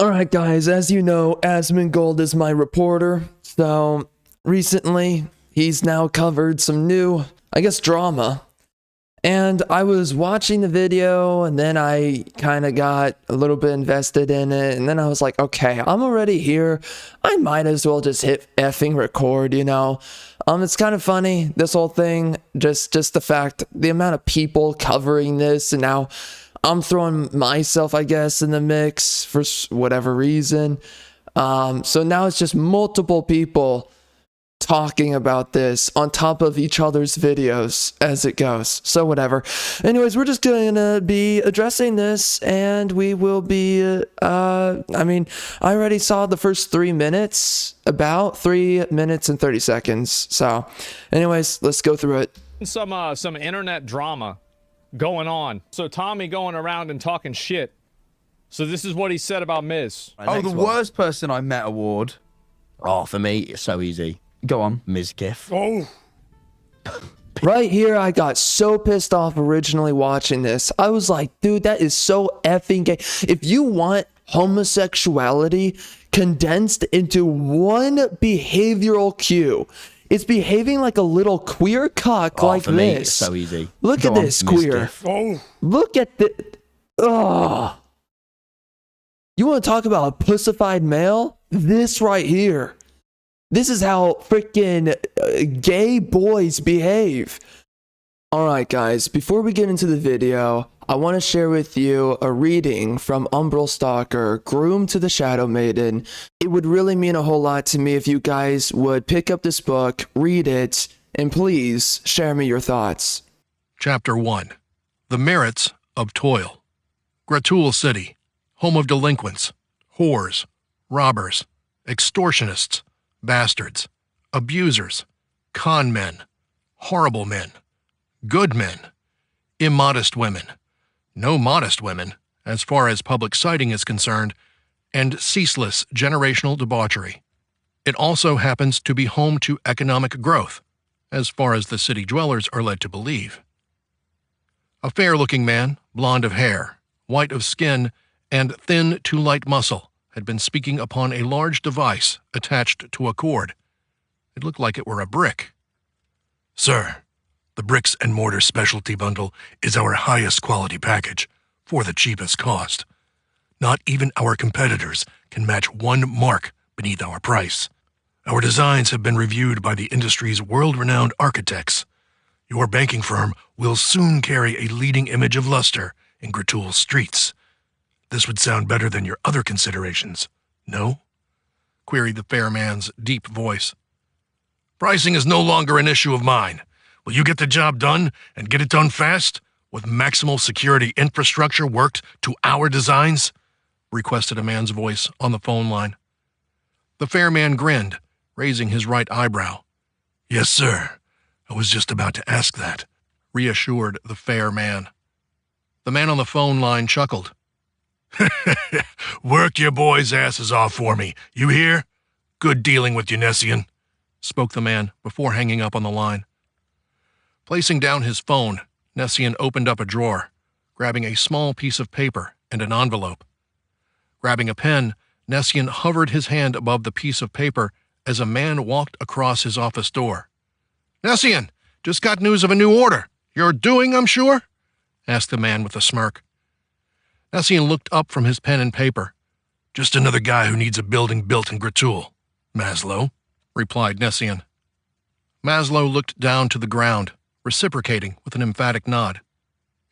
Alright guys, as you know, Asmongold is my reporter, so recently he's now covered some new, drama. And I was watching the video and then I kind of got a little bit invested in it, and then I was like, okay, I'm already here. I might as well just hit effing record, It's kind of funny, this whole thing, just the fact, the amount of people covering this, and now I'm throwing myself, I guess, in the mix for whatever reason. So now it's just multiple people talking about this on top of each other's videos as it goes. So whatever. Anyways, we're just going to be addressing this, and we will be, I already saw the first 3 minutes, about 3 minutes and 30 seconds. So anyways, let's go through it. Some internet drama going on. So Tommy going around and talking shit. So this is what he said about Miz. Oh, the worst person I met award. Oh, for me, it's so easy. Go on. Ms. Giff. Oh. Right here, I got so pissed off originally watching this. I was like, dude, that is so effing gay. If you want homosexuality condensed into one behavioral cue, it's behaving like a little queer cuck like for me, this. it's so easy. Look at this, Ms. queer. Giff. Oh. Look at the... Ugh. You want to talk about a pussified male? This right here. This is how freaking gay boys behave. Alright guys, before we get into the video, I want to share with you a reading from Umbral Stalker, Groom to the Shadow Maiden. It would really mean a whole lot to me if you guys would pick up this book, read it, and please share me your thoughts. Chapter 1. The Merits of Toil. Gratul City, home of delinquents, whores, robbers, extortionists, bastards, abusers, con men, horrible men, good men, immodest women, no modest women, as far as public sighting is concerned, and ceaseless generational debauchery. It also happens to be home to economic growth, as far as the city dwellers are led to believe. A fair-looking man, blond of hair, white of skin, and thin to light muscle, had been speaking upon a large device attached to a cord. It looked like it were a brick. "Sir, the Bricks and Mortar Specialty Bundle is our highest quality package for the cheapest cost. Not even our competitors can match one mark beneath our price. Our designs have been reviewed by the industry's world-renowned architects. Your banking firm will soon carry a leading image of luster in Gratul's streets. This would sound better than your other considerations, no?" queried the fair man's deep voice. "Pricing is no longer an issue of mine. Will you get the job done and get it done fast, with maximal security infrastructure worked to our designs?" requested a man's voice on the phone line. The fair man grinned, raising his right eyebrow. "Yes, sir. I was just about to ask that," reassured the fair man. The man on the phone line chuckled. "Work your boys' asses off for me, you hear? Good dealing with you, Nessian," spoke the man before hanging up on the line. Placing down his phone, Nessian opened up a drawer, grabbing a small piece of paper and an envelope. Grabbing a pen, Nessian hovered his hand above the piece of paper as a man walked across his office door. "Nessian, just got news of a new order. You're doing, I'm sure?" asked the man with a smirk. Nessian looked up from his pen and paper. "Just another guy who needs a building built in Gratul, Maslow," replied Nessian. Maslow looked down to the ground, reciprocating with an emphatic nod.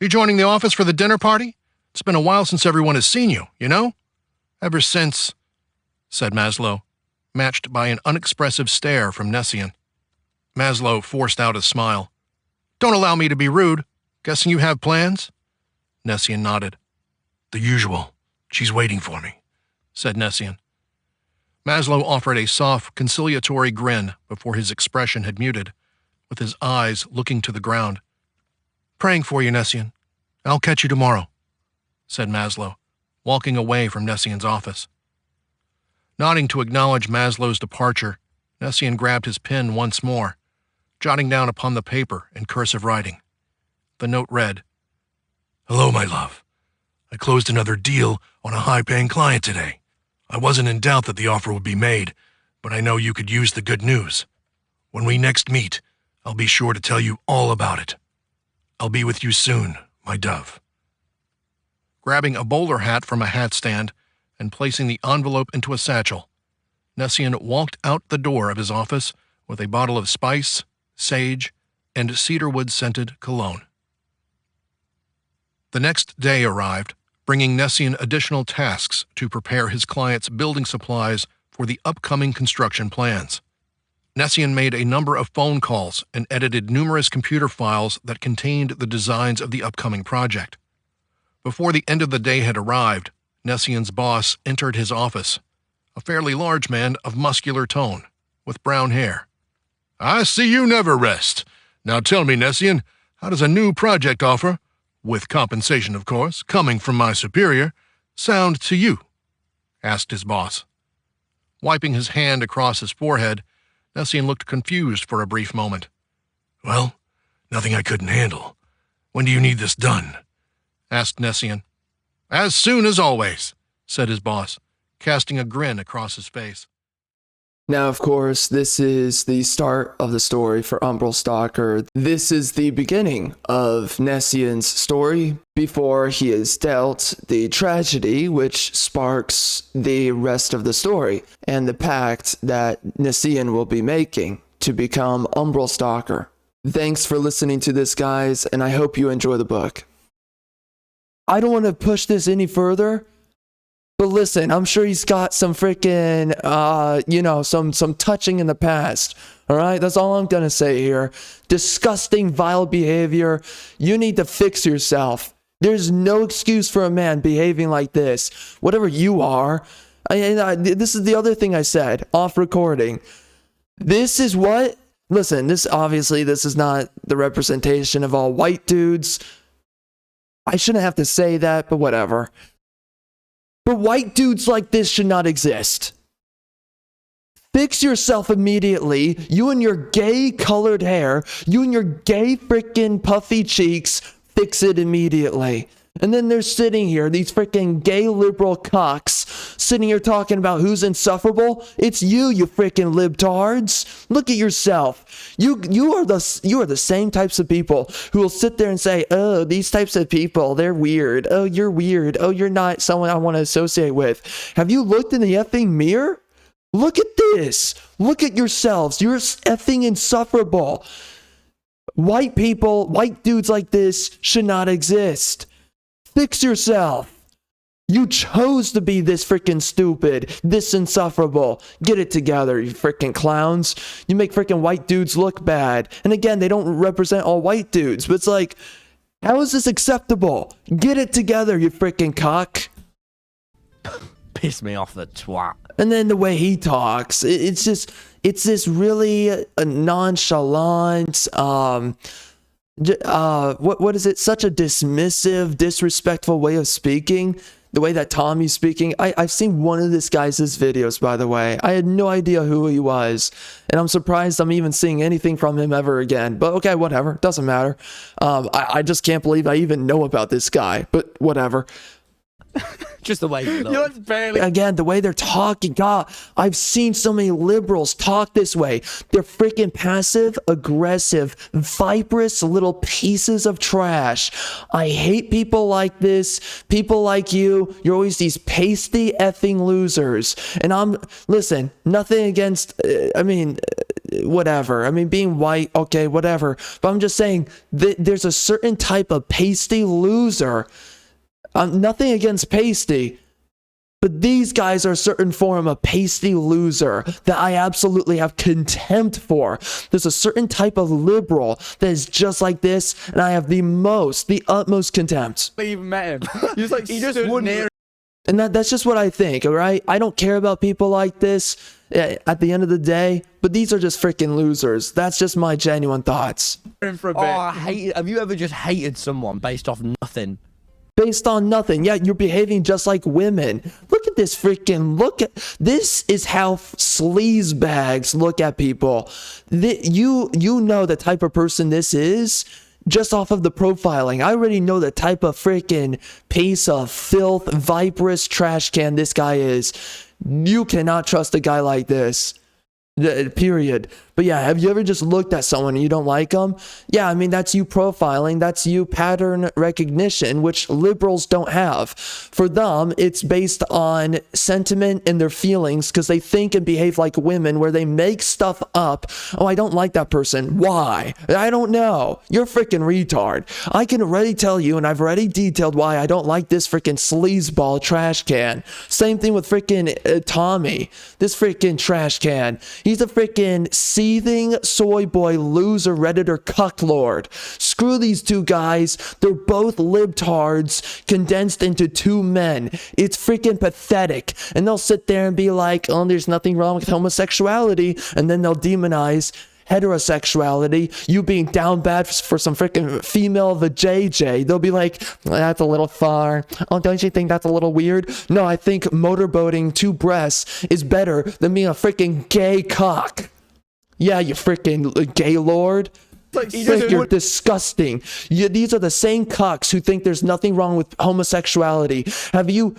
"You joining the office for the dinner party? It's been a while since everyone has seen you, you know?" "Ever since," said Maslow, matched by an unexpressive stare from Nessian. Maslow forced out a smile. "Don't allow me to be rude. Guessing you have plans?" Nessian nodded. "The usual. She's waiting for me," said Nessian. Maslow offered a soft, conciliatory grin before his expression had muted, with his eyes looking to the ground. "Praying for you, Nessian. I'll catch you tomorrow," said Maslow, walking away from Nessian's office. Nodding to acknowledge Maslow's departure, Nessian grabbed his pen once more, jotting down upon the paper in cursive writing. The note read, "Hello, my love. I closed another deal on a high-paying client today. I wasn't in doubt that the offer would be made, but I know you could use the good news. When we next meet, I'll be sure to tell you all about it. I'll be with you soon, my dove. Grabbing a bowler hat from a hat stand and placing the envelope into a satchel, Nessian walked out the door of his office with a bottle of spice, sage, and cedarwood-scented cologne. The next day arrived, bringing Nessian additional tasks to prepare his client's building supplies for the upcoming construction plans. Nessian made a number of phone calls and edited numerous computer files that contained the designs of the upcoming project. Before the end of the day had arrived, Nessian's boss entered his office, a fairly large man of muscular tone, with brown hair. "I see you never rest. Now tell me, Nessian, how does a new project offer, with compensation of course, coming from my superior, sound to you?" asked his boss. Wiping his hand across his forehead, Nessian looked confused for a brief moment. "Well, nothing I couldn't handle. When do you need this done?" asked Nessian. "As soon as always," said his boss, casting a grin across his face. Now, of course, this is the start of the story for Umbral Stalker. This is the beginning of Nessian's story before he is dealt the tragedy which sparks the rest of the story and the pact that Nessian will be making to become Umbral Stalker. Thanks for listening to this, guys, and I hope you enjoy the book. I don't want to push this any further, but listen, I'm sure he's got some freaking, some touching in the past. All right, that's all I'm going to say here. Disgusting, vile behavior. You need to fix yourself. There's no excuse for a man behaving like this. Whatever you are. This is the other thing I said off recording. This is what, listen, this is not the representation of all white dudes. I shouldn't have to say that, but whatever. But white dudes like this should not exist. Fix yourself immediately. You and your gay colored hair, you and your gay freaking puffy cheeks, fix it immediately. And then they're sitting here, these freaking gay liberal cocks, sitting here talking about who's insufferable. It's you freaking libtards. Look at yourself. You are the same types of people who will sit there and say, "Oh, these types of people, they're weird. Oh, you're weird. Oh, you're not someone I want to associate with." Have you looked in the effing mirror? Look at this. Look at yourselves. You're effing insufferable. White people, white dudes like this should not exist. Fix yourself. You chose to be this freaking stupid, this insufferable. Get it together, you freaking clowns. You make freaking white dudes look bad. And again, they don't represent all white dudes, but it's like, how is this acceptable? Get it together, you freaking cock. Piss me off, the twat. And then the way he talks, it's this really nonchalant, what is it? Such a dismissive, disrespectful way of speaking. The way that Tommy's speaking. I've seen one of this guy's videos, by the way. I had no idea who he was. And I'm surprised I'm even seeing anything from him ever again. But okay, whatever. Doesn't matter. I just can't believe I even know about this guy. But whatever. Just the way you look. Again, the way they're talking. God, I've seen so many liberals talk this way. They're freaking passive, aggressive, viperous little pieces of trash. I hate people like this. People like you. You're always these pasty effing losers. And listen, nothing against, whatever. I mean, being white, okay, whatever. But I'm just saying that there's a certain type of pasty loser. Nothing against pasty, but these guys are a certain form of pasty loser that I absolutely have contempt for. There's a certain type of liberal that is just like this, and I have the utmost contempt. I even met him. He just wouldn't. near. And that's just what I think, all right? I don't care about people like this at the end of the day, but these are just freaking losers. That's just my genuine thoughts. For a bit. Have you ever just hated someone based off nothing? Based on nothing. Yeah, you're behaving just like women. Look at this this is how sleazebags look at people. You know the type of person this is just off of the profiling. I already know the type of freaking piece of filth, viperous trash can this guy is. You cannot trust a guy like this. Period. But yeah, have you ever just looked at someone and you don't like them? Yeah, I mean, that's you profiling. That's you pattern recognition, which liberals don't have. For them, it's based on sentiment and their feelings because they think and behave like women where they make stuff up. Oh, I don't like that person. Why? I don't know. You're a freaking retard. I can already tell you, and I've already detailed why I don't like this freaking sleazeball trash can. Same thing with freaking Tommy. This freaking trash can. He's a freaking seething soy boy loser redditor cucklord. Screw these two guys. They're both libtards condensed into two men. It's freaking pathetic. And they'll sit there and be like, oh, there's nothing wrong with homosexuality. And then they'll demonize heterosexuality, you being down bad for some freaking female of a JJ. They'll be like, that's a little far. Oh, don't you think that's a little weird? No, I think motorboating two breasts is better than being a freaking gay cock. Yeah, you freaking gay lord. Like, You're disgusting. These are the same cocks who think there's nothing wrong with homosexuality. Have you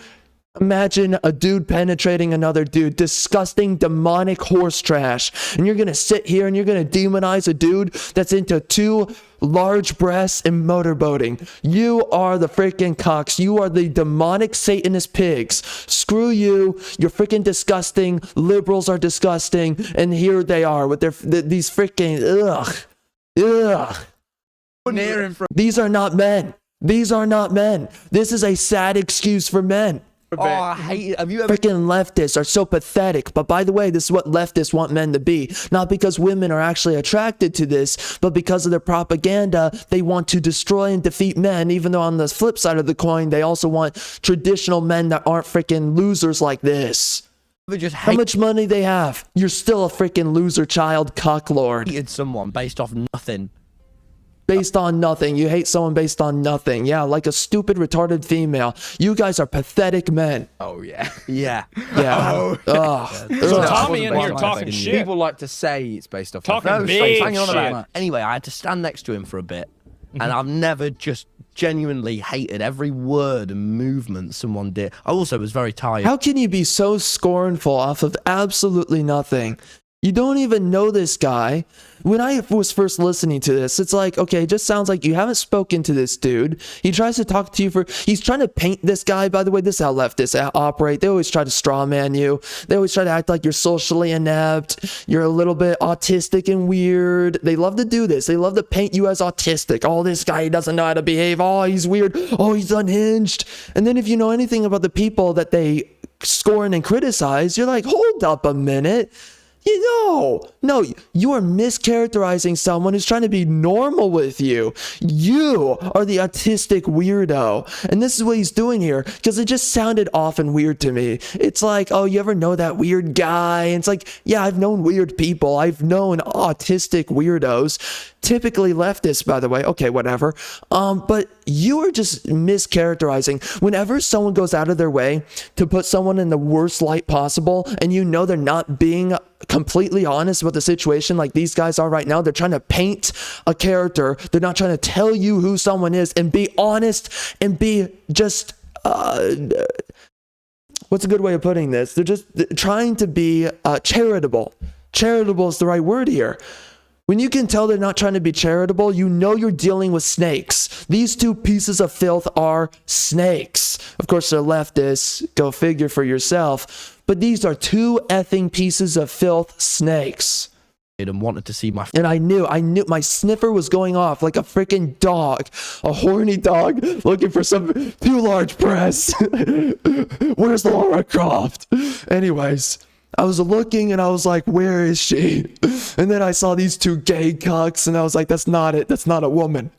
imagine a dude penetrating another dude? Disgusting, demonic horse trash. And you're gonna sit here and you're gonna demonize a dude that's into two large breasts and motorboating. You are the freaking cocks. You are the demonic Satanist pigs. Screw you. You're freaking disgusting. Liberals are disgusting. And here they are with these freaking ugh. These are not men. These are not men. This is a sad excuse for men. Oh, I hate it. Have you ever... Freaking leftists are so pathetic. But by the way, this is what leftists want men to be. Not because women are actually attracted to this, but because of their propaganda, they want to destroy and defeat men, even though on the flip side of the coin, they also want traditional men that aren't freaking losers like this. just How much money they have? You're still a freaking loser child cocklord. hated someone based off nothing? Based on nothing. You hate someone based on nothing. Yeah, like a stupid, retarded female. You guys are pathetic men. Oh, yeah. Yeah. Yeah. Ugh. So Ugh. Tommy in Wasn't here based on talking nothing. shit. People like to say it's based off Talking nothing. big Hang on shit. about that. Anyway, I had to stand next to him for a bit, and I've never just genuinely hated every word and movement someone did. I also was very tired. How can you be so scornful off of absolutely nothing? You don't even know this guy. When I was first listening to this, it's like, okay, it just sounds like you haven't spoken to this dude. He tries to talk to you he's trying to paint this guy. By the way, this is how leftists operate. They always try to straw man you. They always try to act like you're socially inept. You're a little bit autistic and weird. They love to do this. They love to paint you as autistic. Oh, this guy, he doesn't know how to behave. Oh, he's weird. Oh, he's unhinged. And then if you know anything about the people that they scorn and criticize, you're like, hold up a minute. No, you are mischaracterizing someone who's trying to be normal with you. You are the autistic weirdo. And this is what he's doing here, because it just sounded off and weird to me. It's like, oh, you ever know that weird guy? And it's like, yeah, I've known weird people. I've known autistic weirdos. Typically leftists, by the way. Okay, whatever. But you are just mischaracterizing. Whenever someone goes out of their way to put someone in the worst light possible, and you know they're not being completely honest about the situation like these guys are right now, they're trying to paint a character. They're not trying to tell you who someone is and be honest and be just... what's a good way of putting this? They're just trying to be charitable. Charitable is the right word here. When you can tell they're not trying to be charitable, you know you're dealing with snakes. These two pieces of filth are snakes. Of course, they're leftists. Go figure for yourself. But these are two effing pieces of filth snakes. And wanted to see my And I knew my sniffer was going off like a freaking dog, a horny dog looking for some too large breasts. Where's Laura Croft? Anyways, I was looking and I was like, where is she? And then I saw these two gay cucks and I was like, that's not it. That's not a woman.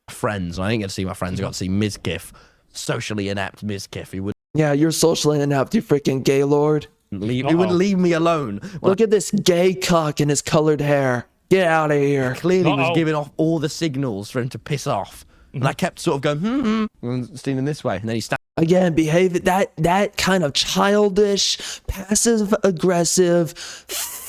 friends. I didn't get to see my friends. I got to see Mizkif, socially inept Mizkif. He wouldn't Yeah, you're socially inept, you freaking gay lord. leave. He wouldn't leave me alone. Look at this gay cuck and his colored hair. Get out of here. Clearly was giving off all the signals for him to piss off. And I kept sort of going, and stealing this way. And then he started. Again, behave that kind of childish, passive aggressive,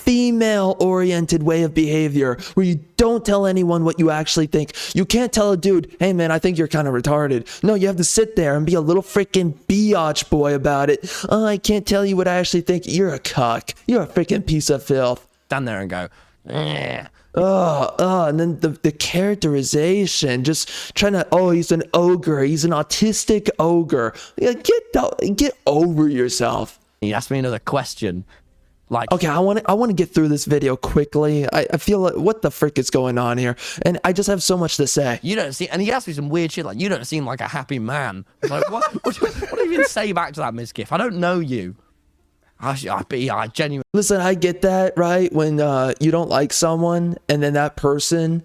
female oriented way of behavior where you don't tell anyone what you actually think. You can't tell a dude, hey man, I think you're kind of retarded. No, you have to sit there and be a little freaking biatch boy about it. Oh, I can't tell you what I actually think. You're a cuck. You're a freaking piece of filth. Stand there and go, eh. And then the characterization, just trying to, oh, he's an ogre. He's an autistic ogre. Yeah, get over yourself. He asked me another question. Like, Okay, I want to get through this video quickly. I feel like, what the frick is going on here? And I just have so much to say. you don't seem, and he asked me some weird shit like, you don't seem like a happy man. I was like, what do you even say back to that, Mizkif? I don't know you. I genuinely. Listen, I get that, right? When you don't like someone and then that person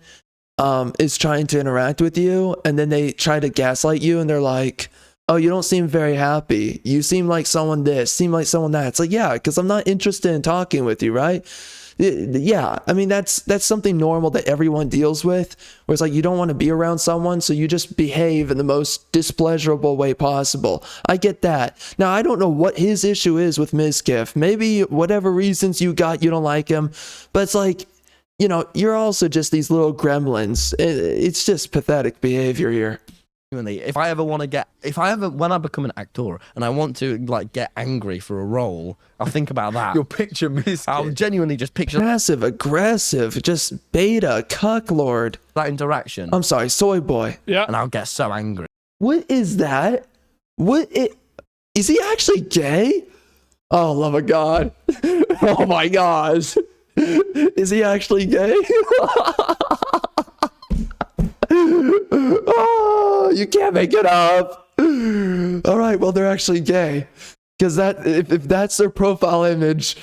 is trying to interact with you and then they try to gaslight you and they're like, oh, you don't seem very happy. You seem like someone this, seem like someone that. It's like, yeah, because I'm not interested in talking with you, right? Yeah, I mean, that's something normal that everyone deals with, where it's like you don't want to be around someone, so you just behave in the most displeasurable way possible. I get that. Now, I don't know what his issue is with Mizkif. Maybe whatever reasons you got, you don't like him, but it's like, you know, you're also just these little gremlins. It's just pathetic behavior here. If I ever when I become an actor and I want to like get angry for a role, I'll think about that. You'll picture Mizkif. I'll genuinely just picture Passive aggressive, just beta cucklord. that interaction, I'm sorry, soy boy. Yeah. and I'll get so angry. What is that? Is he actually gay? Oh, love of God. Oh my gosh. Is he actually gay? Oh, you can't make it up. All right, well, they're actually gay. Because that, if that's their profile image,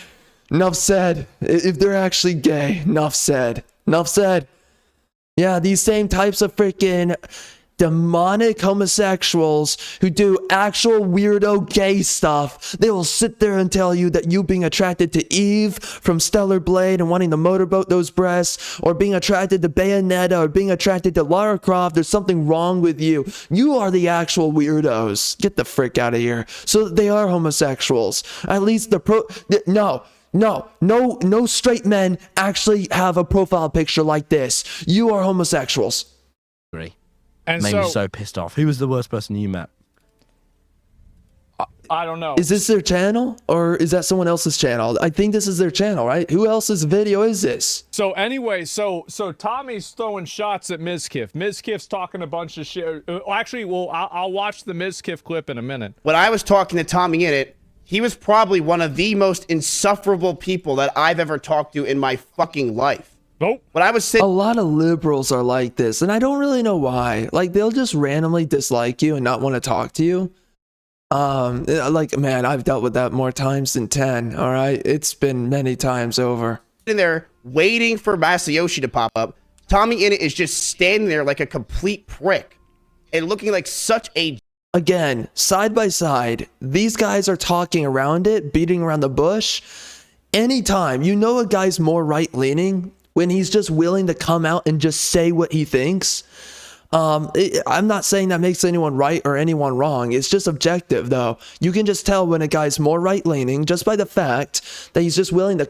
enough said. If they're actually gay, enough said. Enough said. Yeah, these same types of freaking demonic homosexuals who do actual weirdo gay stuff, they will sit there and tell you that you being attracted to Eve from Stellar Blade and wanting to motorboat those breasts, or being attracted to Bayonetta, or being attracted to Lara Croft, there's something wrong with you. You are the actual weirdos. Get the frick out of here. So they are homosexuals. At least no straight men actually have a profile picture like this. You are homosexuals. Angry. And Made me so pissed off. Who was the worst person you met? I don't know. Is this their channel or is that someone else's channel? I think this is their channel, right? Who else's video is this? So anyway, so Tommy's throwing shots at Mizkif. Mizkif's talking a bunch of shit. Actually, well, I'll watch the Mizkif clip in a minute. When I was talking to Tommy in it, he was probably one of the most insufferable people that I've ever talked to in my fucking life. Nope. When I was sitting, A lot of liberals are like this, and I don't really know why. Like, they'll just randomly dislike you and not want to talk to you. Like, man, I've dealt with that more times than 10, all right? It's been many times over. there waiting for Masayoshi to pop up, Tommy Innit is just standing there like a complete prick and looking like such a Again, side by side, these guys are talking around it, beating around the bush. Anytime you know a guy's more right-leaning, when he's just willing to come out and just say what he thinks. I'm not saying that makes anyone right or anyone wrong. It's just objective, though. You can just tell when a guy's more right-leaning just by the fact that he's just willing to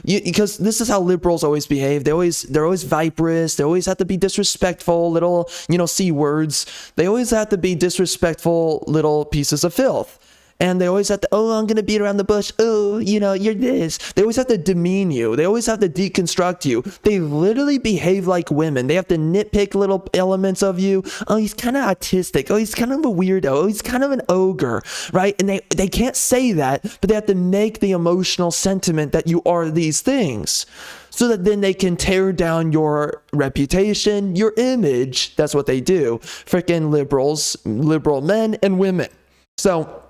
because this is how liberals always behave. They're always viperous. They always have to be disrespectful, little, C words. They always have to be disrespectful little pieces of filth. And they always have to, oh, I'm going to beat around the bush. Oh, you're this. They always have to demean you. They always have to deconstruct you. They literally behave like women. They have to nitpick little elements of you. Oh, he's kind of autistic. Oh, he's kind of a weirdo. Oh, he's kind of an ogre, right? And they can't say that, but they have to make the emotional sentiment that you are these things. So that then they can tear down your reputation, your image. That's what they do. Freaking liberals, liberal men and women. So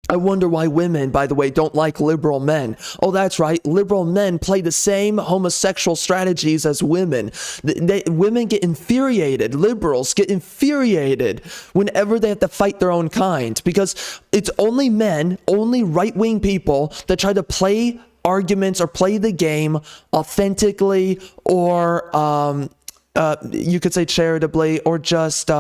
I wonder why women, by the way, don't like liberal men. Oh, that's right. Liberal men play the same homosexual strategies as women. Women get infuriated. Liberals get infuriated whenever they have to fight their own kind, because it's only men, only right-wing people that try to play arguments or play the game authentically, or you could say charitably, or just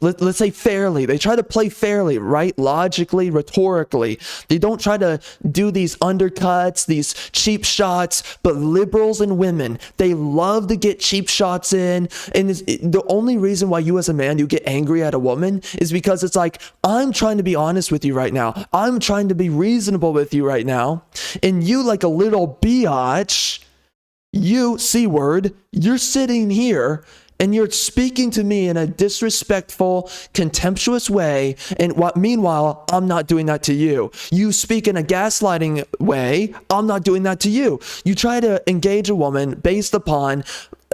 let's say fairly. They try to play fairly, right? Logically, rhetorically. They don't try to do these undercuts, these cheap shots. But liberals and women, they love to get cheap shots in. And the only reason why you as a man, you get angry at a woman is because it's like, I'm trying to be honest with you right now. I'm trying to be reasonable with you right now. And you, like a little biatch, you, C-word, you're sitting here and you're speaking to me in a disrespectful, contemptuous way. And meanwhile, I'm not doing that to you. You speak in a gaslighting way. I'm not doing that to you. You try to engage a woman based upon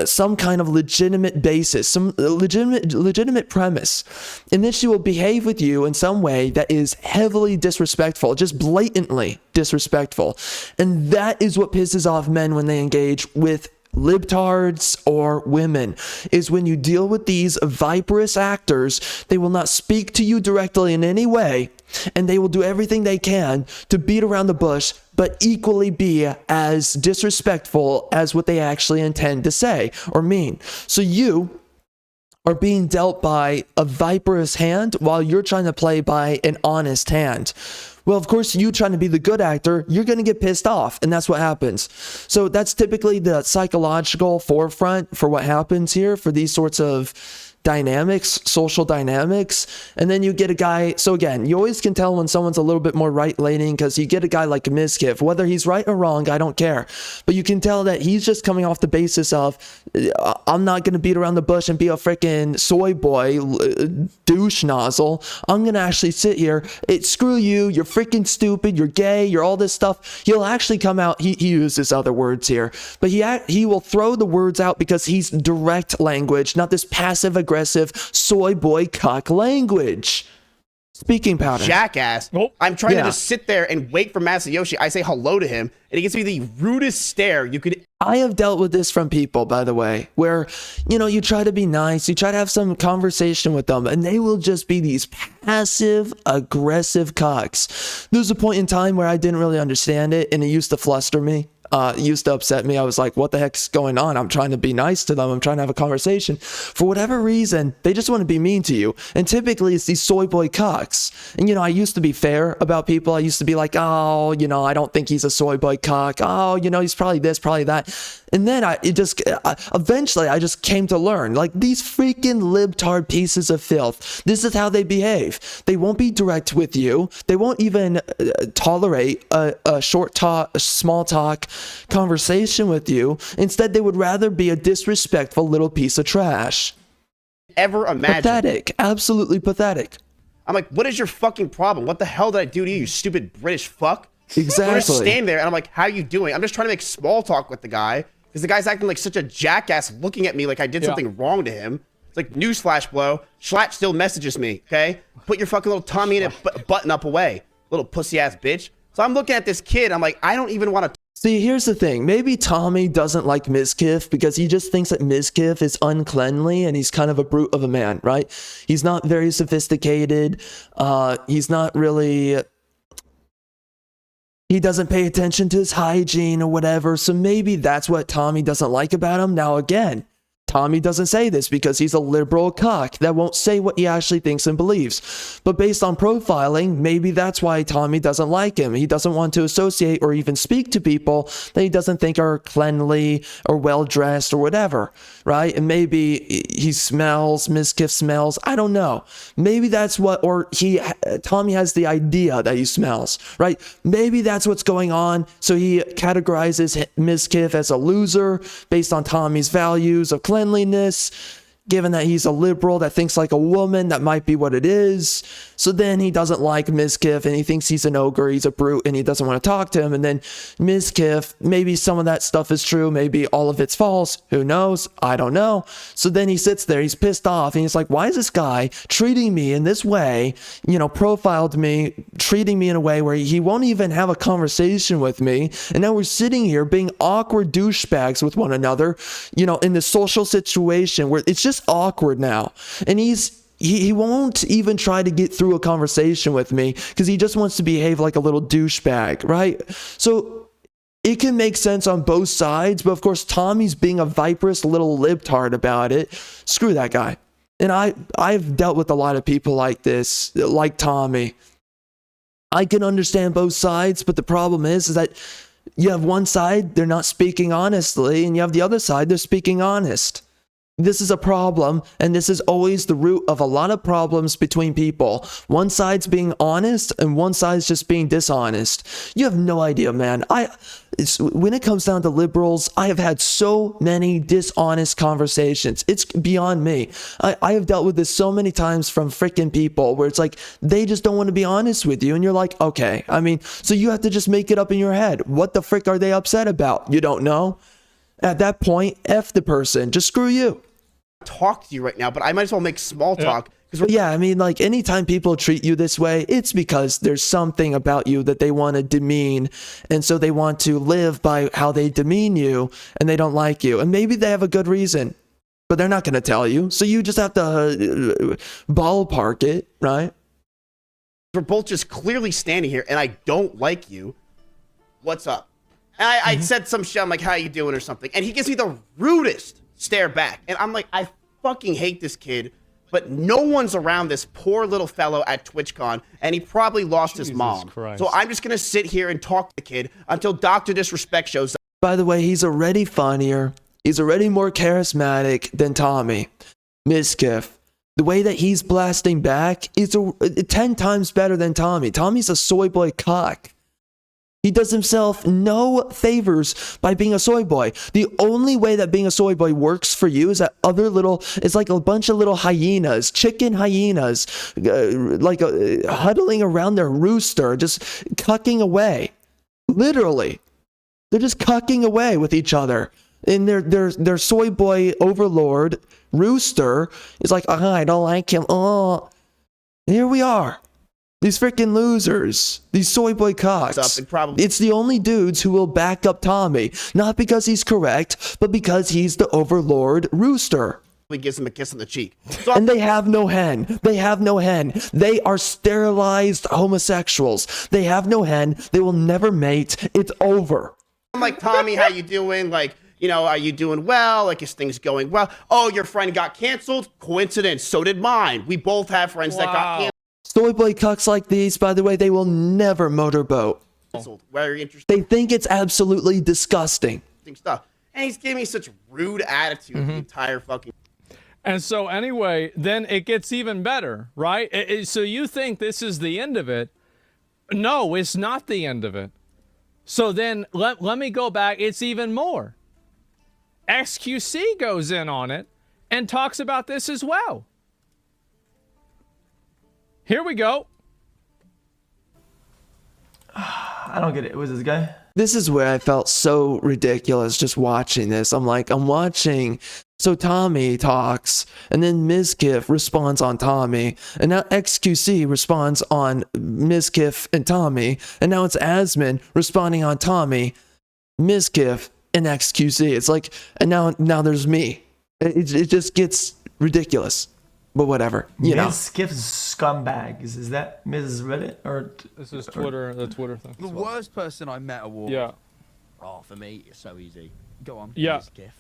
some kind of legitimate basis, some legitimate premise. And then she will behave with you in some way that is heavily disrespectful, just blatantly disrespectful. And that is what pisses off men when they engage with libtards or women, is when you deal with these viperous actors, they will not speak to you directly in any way, and they will do everything they can to beat around the bush, but equally be as disrespectful as what they actually intend to say or mean. So you are being dealt by a viperous hand while you're trying to play by an honest hand. Well, of course, you trying to be the good actor, you're going to get pissed off, and that's what happens. So that's typically the psychological forefront for what happens here for these sorts of dynamics, social dynamics. And then you get a guy, so again, you always can tell when someone's a little bit more right-leaning because you get a guy like Mizkif, whether he's right or wrong, I don't care. But you can tell that he's just coming off the basis of, I'm not going to beat around the bush and be a freaking soy boy douche nozzle. I'm going to actually sit here, screw you, you're freaking stupid, you're gay, you're all this stuff. He'll actually come out, he uses other words here, but he will throw the words out because he's direct language, not this passive-aggressive soy boy cuck language. Speaking pattern. Jackass. Nope. I'm trying Yeah. to just sit there and wait for Masayoshi. I say hello to him, and he gives me the rudest stare you could. I have dealt with this from people, by the way, where, you try to be nice, you try to have some conversation with them, and they will just be these passive, aggressive cocks. There was a point in time where I didn't really understand it, and it used to fluster me. It used to upset me. I was like, what the heck's going on? I'm trying to be nice to them. I'm trying to have a conversation. For whatever reason, they just want to be mean to you. And typically it's these soy boy cocks. And, I used to be fair about people. I used to be like, oh, I don't think he's a soy boy cock. Oh, he's probably this, probably that. And then eventually I just came to learn, like, these freaking libtard pieces of filth, this is how they behave. They won't be direct with you. They won't even tolerate a small talk conversation with you. Instead, they would rather be a disrespectful little piece of trash. Ever imagine. Pathetic. Absolutely pathetic. I'm like, what is your fucking problem? What the hell did I do to you, you stupid British fuck? Exactly. I'm just standing there and I'm like, how you doing? I'm just trying to make small talk with the guy because the guy's acting like such a jackass, looking at me like I did something wrong to him. It's like, newsflash, blow. Schlatt still messages me, okay? Put your fucking little tummy in it, button up away, little pussy ass bitch. So I'm looking at this kid. I'm like, I don't even want to. See, here's the thing. Maybe Tommy doesn't like Mizkif because he just thinks that Mizkif is uncleanly and he's kind of a brute of a man, right? He's not very sophisticated. He's not really... He doesn't pay attention to his hygiene or whatever. So maybe that's what Tommy doesn't like about him. Now, again, Tommy doesn't say this because he's a liberal cock that won't say what he actually thinks and believes. But based on profiling, maybe that's why Tommy doesn't like him. He doesn't want to associate or even speak to people that he doesn't think are cleanly or well-dressed or whatever, right? And maybe he smells, Mizkif smells, I don't know. Maybe that's what, or Tommy has the idea that he smells, right? Maybe that's what's going on. So he categorizes Mizkif as a loser based on Tommy's values of cleanliness. Given that he's a liberal that thinks like a woman, that might be what it is. So then he doesn't like Mizkif and he thinks he's an ogre, he's a brute, and he doesn't want to talk to him. And then Mizkif, maybe some of that stuff is true, maybe all of it's false. Who knows? I don't know. So then he sits there, he's pissed off, and he's like, why is this guy treating me in this way, profiled me, treating me in a way where he won't even have a conversation with me. And now we're sitting here being awkward douchebags with one another, in this social situation where it's just awkward now. And he won't even try to get through a conversation with me because he just wants to behave like a little douchebag, right? So it can make sense on both sides, but of course Tommy's being a viperous little libtard about it. Screw that guy. And I've dealt with a lot of people like this, like Tommy. I can understand both sides, but the problem is that you have one side, they're not speaking honestly, and you have the other side, they're speaking honest. This is a problem, and this is always the root of a lot of problems between people. One side's being honest, and one side's just being dishonest. You have no idea, man. When it comes down to liberals, I have had so many dishonest conversations. It's beyond me. I have dealt with this so many times from freaking people where it's like, they just don't want to be honest with you, and you're like, okay. I mean, so you have to just make it up in your head. What the frick are they upset about? You don't know? At that point, F the person. Just screw you. Talk to you right now, but I might as well make small talk. But yeah, I mean, like, anytime people treat you this way, it's because there's something about you that they want to demean. And so they want to live by how they demean you, and they don't like you. And maybe they have a good reason, but they're not going to tell you. So you just have to ballpark it, right? We're both just clearly standing here, and I don't like you. What's up? And I said some shit. I'm like, how you doing or something. And he gives me the rudest stare back. And I'm like, I fucking hate this kid. But no one's around this poor little fellow at TwitchCon. And he probably lost his mom. Christ. So I'm just going to sit here and talk to the kid until Dr. Disrespect shows up. By the way, he's already funnier. He's already more charismatic than Tommy. Mizkif. The way that he's blasting back is 10 times better than Tommy. Tommy's a soy boy cock. He does himself no favors by being a soy boy. The only way that being a soy boy works for you is that it's like a bunch of little hyenas, chicken hyenas, huddling around their rooster, just cucking away. Literally. They're just cucking away with each other. And their soy boy overlord, Rooster, is like, I don't like him. Oh, here we are. These freaking losers, these soy boy cocks. It's the only dudes who will back up Tommy, not because he's correct, but because he's the overlord Rooster. He gives him a kiss on the cheek. And they have no hen. They have no hen. They are sterilized homosexuals. They have no hen. They will never mate. It's over. I'm like, Tommy, how you doing? Like, you know, are you doing well? Like, is things going well? Oh, your friend got canceled? Coincidence. So did mine. We both have friends that got canceled. Soy boy cucks like these, by the way, they will never motorboat. Very interesting They think it's absolutely disgusting. stuff. And he's giving me such rude attitude the entire fucking. And so anyway, then it gets even better, right? So you think this is the end of it. No, it's not the end of it. So then let me go back. It's even more. XQC goes in on it and talks about this as well. Here we go. I don't get it. Was this guy? This is where I felt so ridiculous just watching this. I'm watching. So Tommy talks, and then Mizkif responds on Tommy, and now XQC responds on Mizkif and Tommy, and now it's Asmin responding on Tommy, Mizkif, and XQC. It's like, and now there's me. It just gets ridiculous. But whatever, you know. Mizkif's scumbags. Is that Ms. Reddit or? This is Twitter, the Twitter thing. The worst person I met at war. Yeah. Oh, for me, it's so easy. Go on. Yeah. GIF.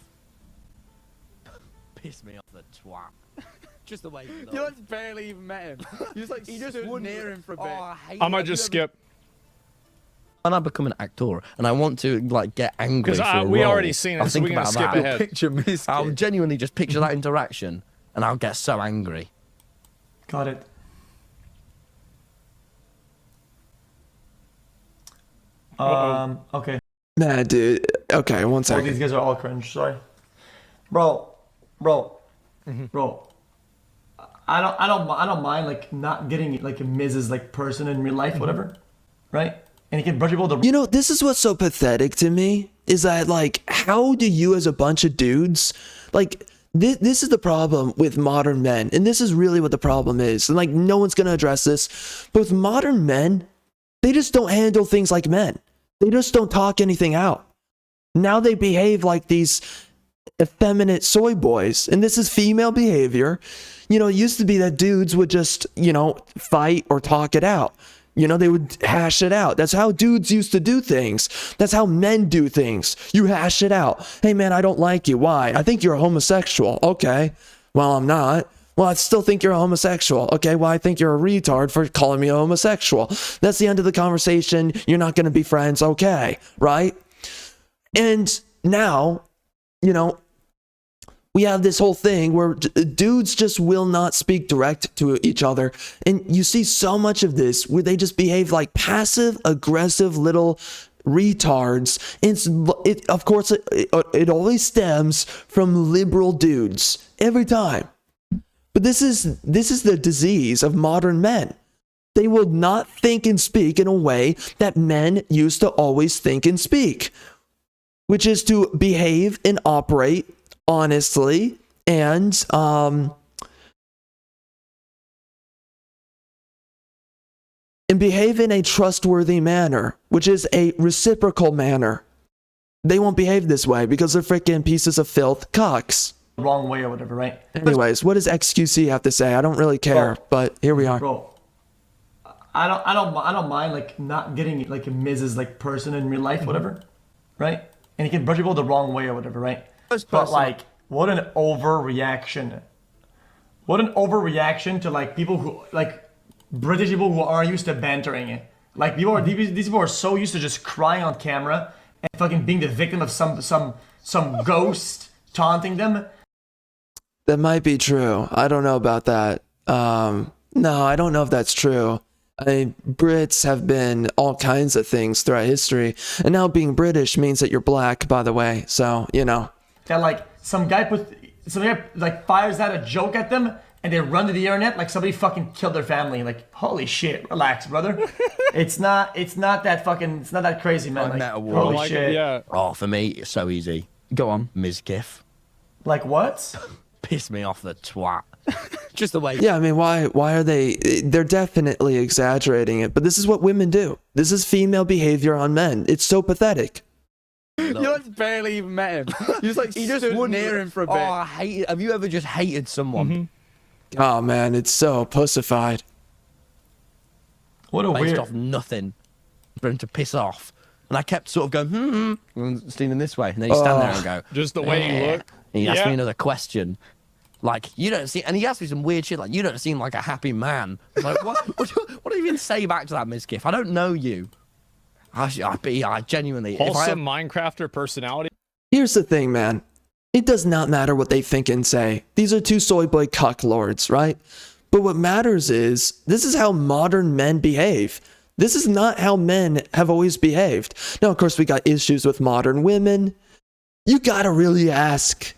Piss me off the twat. Just the way he You looks. like barely even met him. You just like He just stood wouldn't- near him for a bit. Oh, I hate I might it. just skip. When I become an actor and I want to like get angry for a we role, already seen it, I'll so think we're gonna about skip that. ahead. Picture Miss. I'll genuinely just picture that interaction and I'll get so angry. Got it. Okay. Nah, dude. Okay, one Oh, second. these guys are all cringe. Sorry, bro. I don't mind like not getting like a Mrs. like person in real life, whatever, right? And you can brush people the. You know, this is what's so pathetic to me is that, like, how do you as a bunch of dudes, like, this is the problem with modern men, and this is really what the problem is, and like, no one's gonna address this, but with modern men, they just don't handle things like men. They just don't talk anything out. Now they behave like these effeminate soy boys, and this is female behavior. You know, it used to be that dudes would just, you know, fight or talk it out. You know, they would hash it out. That's how dudes used to do things. That's how men do things. You hash it out. Hey, man, I don't like you. Why? I think you're a homosexual. Okay. Well, I'm not. Well, I still think you're a homosexual. Okay, well, I think you're a retard for calling me a homosexual. That's the end of the conversation. You're not going to be friends. Okay, right? And now, you know, we have this whole thing where dudes just will not speak direct to each other. And you see so much of this where they just behave like passive, aggressive little retards. Of course, it always stems from liberal dudes every time. But this is the disease of modern men. They will not think and speak in a way that men used to always think and speak, which is to behave and operate honestly and behave in a trustworthy manner, which is a reciprocal manner. They won't behave this way because they're freaking pieces of filth cocks. Wrong way or whatever, right? Anyways, what does XQC have to say? I don't really care, but here we are. Bro, I don't mind like not getting like a Mrs. like person in real life, whatever, right? And it can brush people the wrong way or whatever, right? But like, what an overreaction! What an overreaction to like people who like British people who are used to bantering it. Like these people are so used to just crying on camera and fucking being the victim of some ghost taunting them. That might be true. I don't know about that. No, I don't know if that's true. I mean, Brits have been all kinds of things throughout history, and now being British means that you're black, by the way. So, you know. That like some guy like fires out a joke at them, and they run to the internet like somebody fucking killed their family. Like, holy shit, relax, brother. it's not that crazy, man. Like, met a war. holy Like, shit. yeah. Oh, for me, it's so easy. Go on. Ms. Gif. Like what? Piss me off the twat. Just the way. Yeah, I mean, why are they? They're definitely exaggerating it, but this is what women do. This is female behavior on men. It's so pathetic. You like barely even met him. You just like He just stood wouldn't near him for a bit. Oh, I hate it. Have you ever just hated someone Oh man, it's so pussified. What a based weird. off nothing for him to piss off? And I kept sort of going, and stealing this way. And then he'd stand there and go, Just the way you look. And he asked Yeah. me another question. Like, you don't see, and he asked me some weird shit, like, you don't seem like a happy man. I was like, what do you even say back to that, Ms. Giff? I don't know you. I genuinely, if I Wholesome have, Minecrafter personality. Here's the thing, man. It does not matter what they think and say. These are two soy boy cuck lords, right? But what matters is, this is how modern men behave. This is not how men have always behaved. Now, of course, we got issues with modern women. You gotta really ask,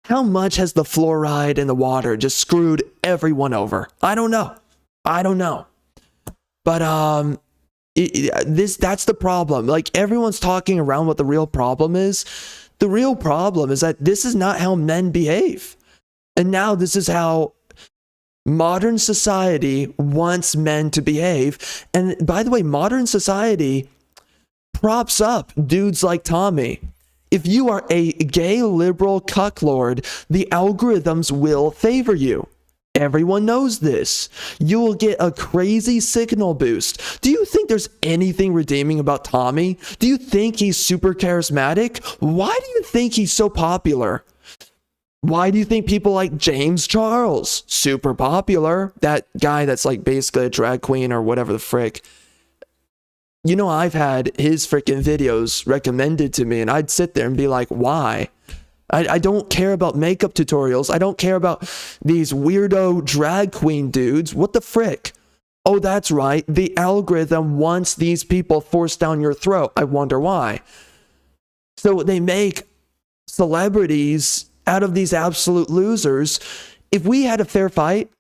how much has the fluoride in the water just screwed everyone over? I don't know. But that's the problem. Like, everyone's talking around what the real problem is. The real problem is that this is not how men behave. And now this is how modern society wants men to behave. And by the way, modern society props up dudes like Tommy. If you are a gay liberal cucklord, the algorithms will favor you. Everyone knows this. You will get a crazy signal boost. Do you think there's anything redeeming about Tommy? Do you think he's super charismatic? Why do you think he's so popular? Why do you think people like James Charles, super popular, that guy that's like basically a drag queen or whatever the frick? You know, I've had his freaking videos recommended to me, and I'd sit there and be like, why? I don't care about makeup tutorials. I don't care about these weirdo drag queen dudes. What the frick? Oh, that's right. The algorithm wants these people forced down your throat. I wonder why. So they make celebrities out of these absolute losers. If we had a fair fight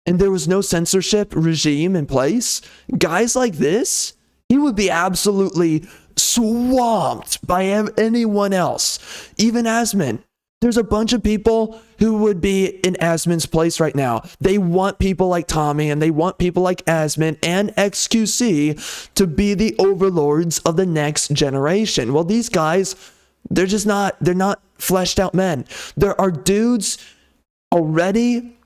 and there was no censorship regime in place, guys like this, he would be absolutely swamped by anyone else. Even Asmin. There's a bunch of people who would be in Asmin's place right now. They want people like Tommy, and they want people like Asmin and XQC to be the overlords of the next generation. Well, these guys, they're not fleshed out men. There are dudes already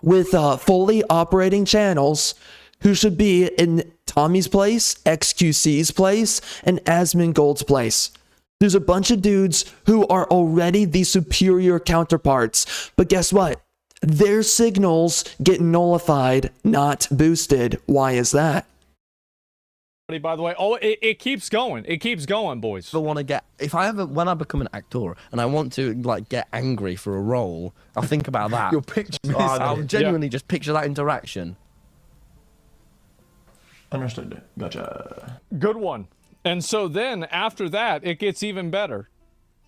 with fully operating channels who should be in Tommy's place, XQC's place, and Asmongold's place. There's a bunch of dudes who are already the superior counterparts. But guess what? their signals get nullified, not boosted. Why is that? By the way, oh, it keeps going. It keeps going, boys. I want to get, when I become an actor and I want to like get angry for a role, I'll think about that. You'll picture me. I'll genuinely just picture that interaction. Understood. Gotcha. Good one. And so then after that, it gets even better.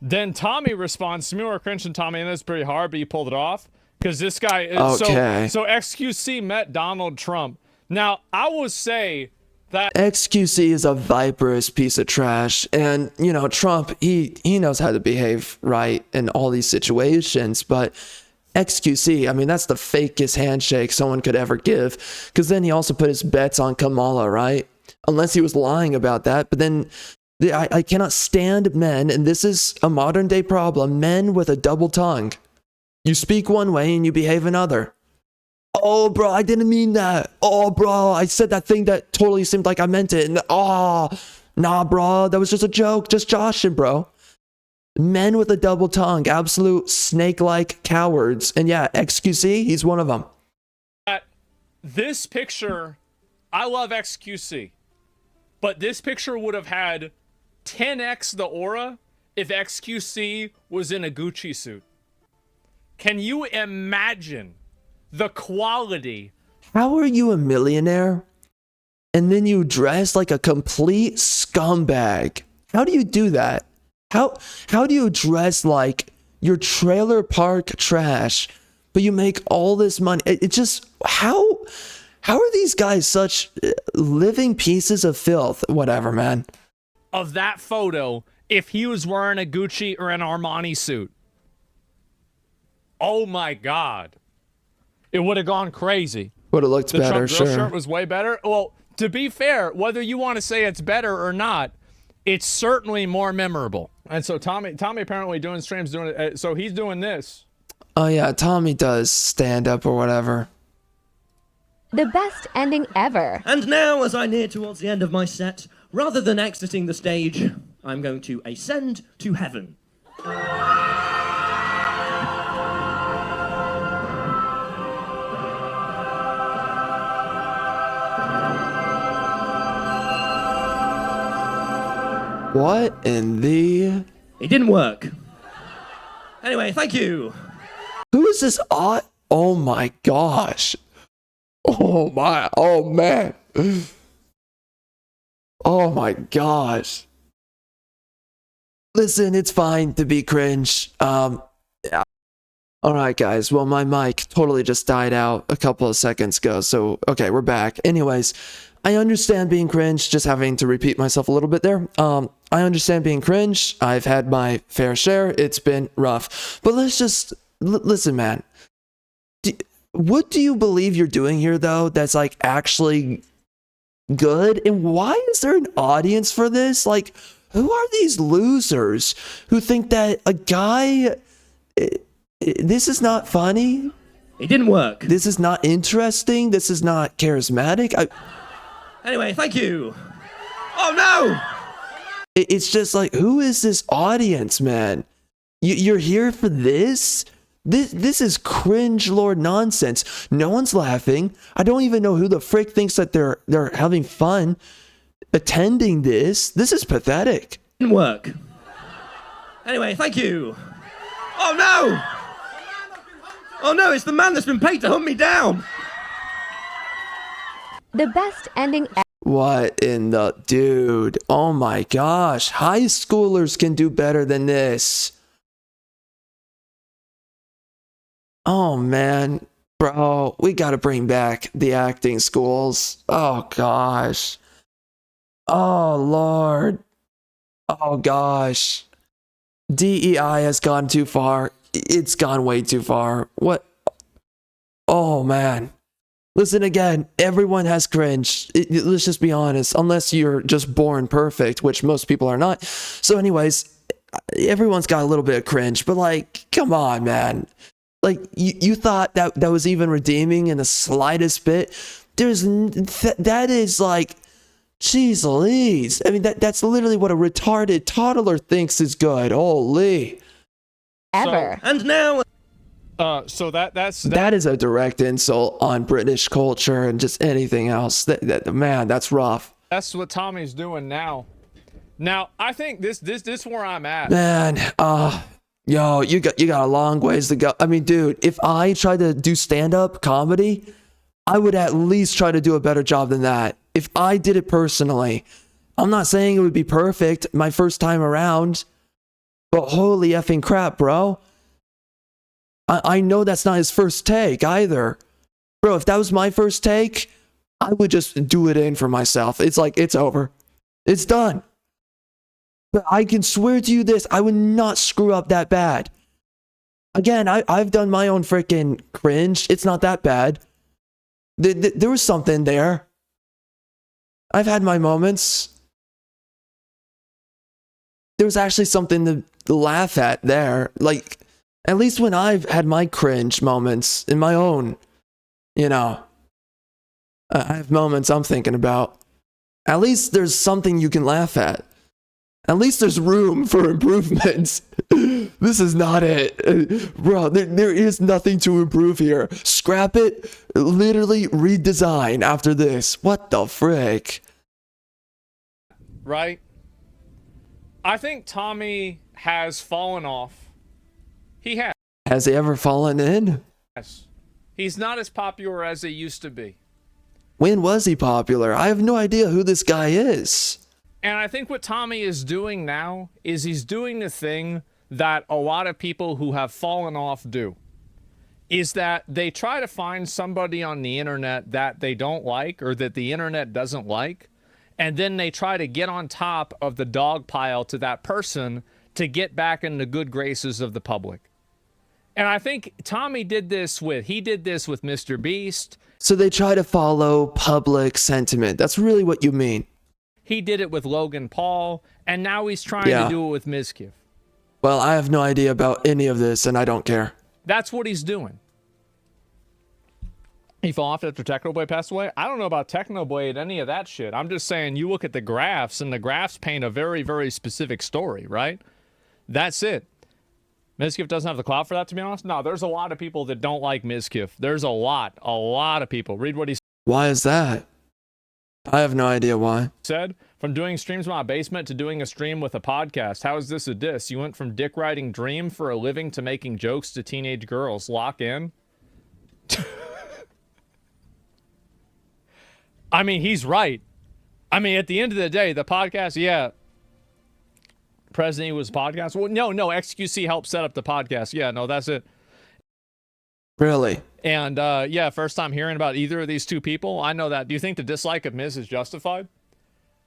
Then Tommy responds to me, or cringe and Tommy, and that's pretty hard, but you pulled it off. Because this guy is Okay. so XQC met Donald Trump. Now, I will say that XQC is a viperous piece of trash, and you know Trump, he knows how to behave right in all these situations, but XQC, I mean, that's the fakest handshake someone could ever give, because then he also put his bets on Kamala, right? Unless he was lying about that. But then I cannot stand men, and this is a modern day problem, men with a double tongue. You speak one way and you behave another. Oh, bro, I didn't mean that. Oh, bro, I said that thing that totally seemed like I meant it. And nah, bro, that was just a joke. Just joshing, bro. Men with a double tongue, absolute snake-like cowards. And yeah, XQC, he's one of them. this picture, I love XQC, but this picture would have had 10x the aura if XQC was in a Gucci suit. Can you imagine the quality? How are you a millionaire and then you dress like a complete scumbag? How do you do that? How do you dress like your trailer park trash, but you make all this money? It just, how are these guys such living pieces of filth? Whatever, man. Of that photo if he was wearing a Gucci or an Armani suit. Oh my God. It would have gone crazy. Would have looked The better, Trump girl sure. shirt was way better. Well, to be fair, whether you want to say it's better or not, it's certainly more memorable. And so Tommy apparently doing streams, doing it. So he's doing this. Oh yeah, Tommy does stand up or whatever. The best ending ever. And now, as I near towards the end of my set, rather than exiting the stage, I'm going to ascend to heaven. What in the... It didn't work. Anyway, thank you. Who is this odd? Oh my gosh. Oh man. Oh my gosh. Listen, it's fine to be cringe. Yeah. Alright guys, well my mic totally just died out a couple of seconds ago, so okay, we're back. Anyways, I understand being cringe, just having to repeat myself a little bit there. I understand being cringe. I've had my fair share. It's been rough. But let's just, listen, man. What do you believe you're doing here, though, that's, like, actually good? And why is there an audience for this? Like, who are these losers who think that a guy, this is not funny? It didn't work. This is not interesting? This is not charismatic? Anyway, thank you. Oh no! It's just like, who is this audience, man? You're here for this? This is cringe lord nonsense. No one's laughing. I don't even know who the frick thinks that they're having fun attending this. This is pathetic. Didn't work. Anyway, thank you. Oh no! Oh no, it's the man that's been paid to hunt me down. The best ending ever. What in the... Dude, oh my gosh. High schoolers can do better than this. Oh man. Bro, we gotta bring back the acting schools. Oh gosh. Oh Lord. Oh gosh. DEI has gone too far. It's gone way too far. What? Oh man. Listen again, everyone has cringe. Let's just be honest, unless you're just born perfect, which most people are not. So anyways, everyone's got a little bit of cringe, but like, come on, man. Like, you thought that was even redeeming in the slightest bit? That is like, jeez Louise. I mean, that's literally what a retarded toddler thinks is good. Holy. Ever. And now... So that's That is a direct insult on British culture and just anything else. Man, that's rough. that's what Tommy's doing now. Now, I think this is where I'm at. Man, yo, you got a long ways to go. I mean, dude, if I tried to do stand-up comedy, I would at least try to do a better job than that. If I did it personally, I'm not saying it would be perfect my first time around, but holy effing crap, bro. I know that's not his first take either. Bro, if that was my first take, I would just do it in for myself. It's like, it's over. It's done. But I can swear to you this, I would not screw up that bad. Again, I've done my own freaking cringe. It's not that bad. There was something there. I've had my moments. There was actually something to laugh at there. Like, at least when I've had my cringe moments in my own, you know, I have moments I'm thinking about. At least there's something you can laugh at. At least there's room for improvements. This is not it. Bro, there is nothing to improve here. Scrap it. Literally redesign after this. What the frick? Right? I think Tommy has fallen off. He has. Has he ever fallen in? He's not as popular as he used to be. When was he popular? I have no idea who this guy is. And I think what Tommy is doing now is he's doing the thing that a lot of people who have fallen off do. Is that they try to find somebody on the internet that they don't like or that the internet doesn't like, and then they try to get on top of the dog pile to that person to get back in the good graces of the public. And I think Tommy did this with Mr. Beast. So they try to follow public sentiment. That's really what you mean. He did it with Logan Paul, and now he's trying to do it with Mizkif. Well, I have no idea about any of this, and I don't care. That's what he's doing. He fell off after Technoblade passed away? I don't know about Technoblade, any of that shit. I'm just saying you look at the graphs, and the graphs paint a very, very specific story, right? That's it. Mizkif doesn't have the clout for that, to be honest. No, there's a lot of people that don't like Mizkif. There's a lot of people. Read what he Why is that? I have no idea why. said. From doing streams in my basement to doing a stream with a podcast. How is this a diss? You went from dick riding Dream for a living to making jokes to teenage girls. Lock in. I mean, he's right. I mean, at the end of the day, the podcast, yeah. President Ewood's podcast. Well, no, XQC helped set up the podcast. Yeah, no, that's it. Really? And yeah, first time hearing about either of these two people. I know that. Do you think the dislike of Miz is justified?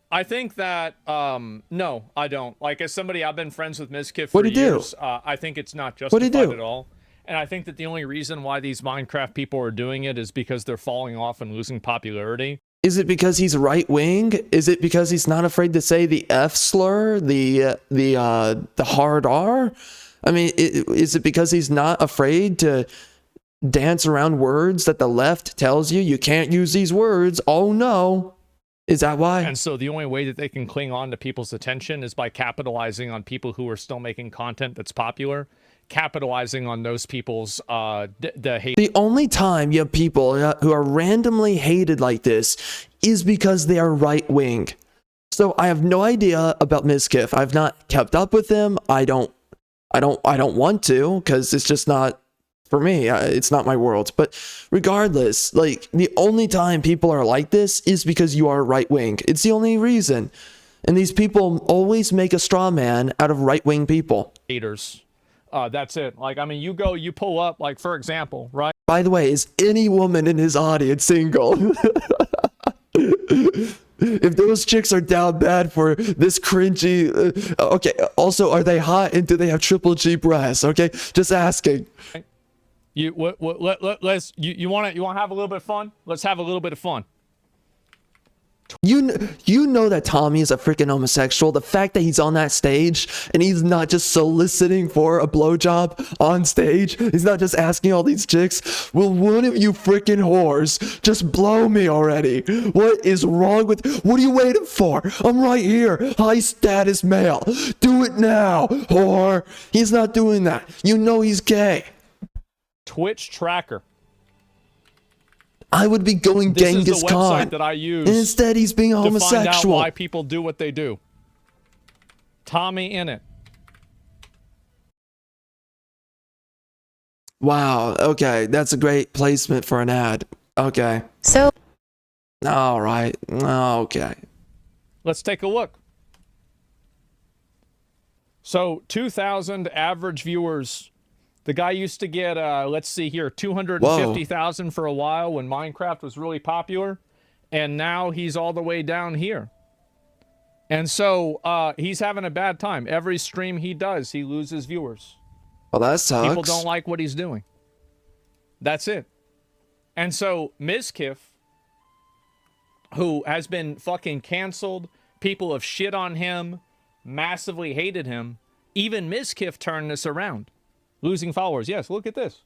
I think that no, I don't. Like, as somebody, I've been friends with Mizkif for years. I think it's not justified at all. And I think that the only reason why these Minecraft people are doing it is because they're falling off and losing popularity. Is it because he's right wing? Is it because he's not afraid to say the F slur, the hard R? I mean, is it because he's not afraid to dance around words that the left tells you can't use these words? Oh no. Is that why? And so the only way that they can cling on to people's attention is by capitalizing on people who are still making content that's popular, capitalizing on those people's the hate. The only time you have people who are randomly hated like this is because they are right wing. So I have no idea about Mizkif. I've not kept up with him. I don't want to, because it's just not for me. It's not my world. But regardless, like, the only time people are like this is because you are right wing. It's the only reason. And these people always make a straw man out of right wing people. Haters. That's it. Like, I mean, you pull up, like, for example, right? By the way, is any woman in his audience single? If those chicks are down bad for this cringy, okay. Also, are they hot and do they have triple G breasts? Okay, just asking. You want to have a little bit of fun? Let's have a little bit of fun. You know that Tommy is a freaking homosexual. The fact that he's on that stage and he's not just soliciting for a blowjob on stage. He's not just asking all these chicks, will one of you freaking whores just blow me already? What is wrong with... What are you waiting for? I'm right here. High status male. Do it now, whore. He's not doing that. You know he's gay. Twitch tracker. I would be going This Genghis is the website Khan. that I use And instead, he's being to find out homosexual. why people do what they do. Tommy in it. Wow. Okay, that's a great placement for an ad. Okay. So, All right. Okay. Let's take a look. So 2,000 average viewers. The guy used to get, let's see here, 250,000 for a while when Minecraft was really popular. And now he's all the way down here. And so he's having a bad time. Every stream he does, he loses viewers. Well, that sucks. People don't like what he's doing. That's it. And so Mizkif, who has been fucking canceled, people have shit on him, massively hated him. Even Mizkif turned this around. Losing followers. Yes, look at this.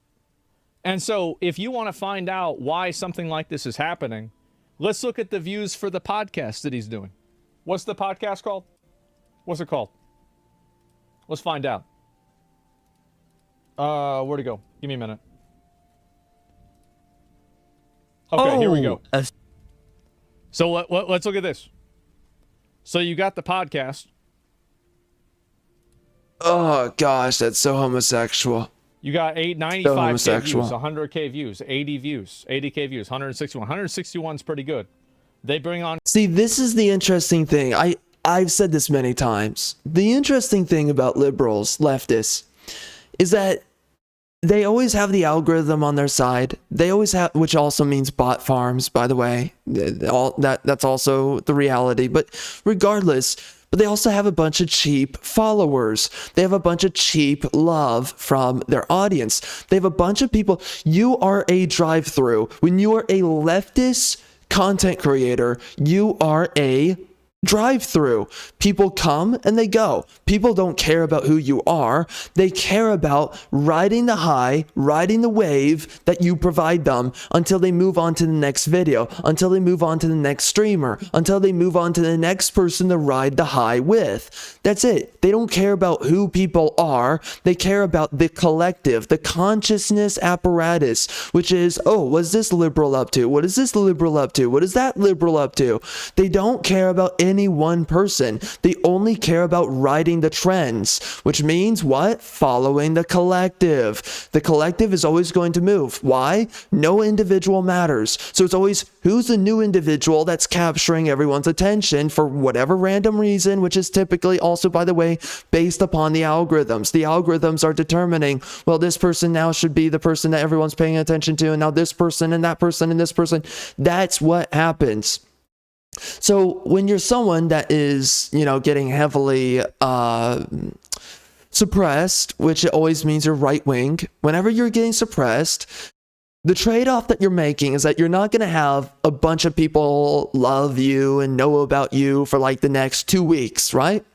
And so if you want to find out why something like this is happening, let's look at the views for the podcast that he's doing. What's the podcast called? What's it called? Let's find out. Where'd it go? Give me a minute. Okay, here we go. So let's look at this. So you got the podcast. Oh gosh, that's so homosexual. You got So 95K homosexual. views, 100K views, 80 views, 80K views, 161. 161 is pretty good. They bring on See, this is the interesting thing. I've said this many times. The interesting thing about liberals, leftists, is that they always have the algorithm on their side. They always have, which also means bot farms, by the way. That's also the reality. But regardless, but they also have a bunch of cheap followers. They have a bunch of cheap love from their audience. They have a bunch of people. You are a drive-through. When you are a leftist content creator, you are a drive-through. People come and they go. People don't care about who you are. They care about riding the high, riding the wave that you provide them until they move on to the next video, until they move on to the next streamer, until they move on to the next person to ride the high with. That's it. They don't care about who people are. They care about the collective, the consciousness apparatus, which is, oh, what's this liberal up to? What is this liberal up to? What is that liberal up to? They don't care about any one person. They only care about riding the trends, which means what? Following the collective. The collective is always going to move. Why? No individual matters. So it's always who's the new individual that's capturing everyone's attention for whatever random reason, which is typically also, by the way, based upon the algorithms. The algorithms are determining, well, this person now should be the person that everyone's paying attention to, and now this person and that person and this person. That's what happens. So when you're someone that is, getting heavily suppressed, which always means you're right wing, whenever you're getting suppressed, the trade-off that you're making is that you're not going to have a bunch of people love you and know about you for like the next 2 weeks, right?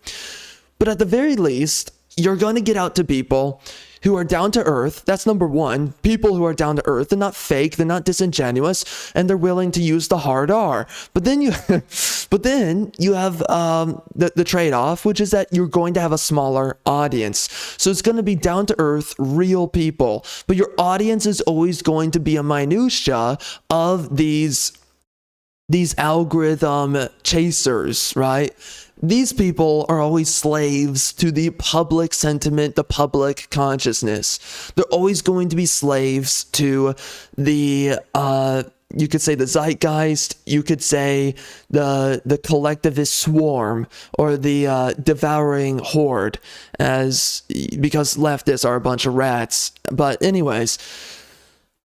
But at the very least, you're going to get out to people who are down to earth. That's number one. People who are down to earth. They're not fake. They're not disingenuous, and they're willing to use the hard R. But then you have the trade-off, which is that you're going to have a smaller audience. So it's going to be down to earth, real people. But your audience is always going to be a minutia of these algorithm chasers, right? These people are always slaves to the public sentiment, the public consciousness. They're always going to be slaves to the, you could say the zeitgeist, you could say the collectivist swarm, or the devouring horde, because leftists are a bunch of rats. But anyways,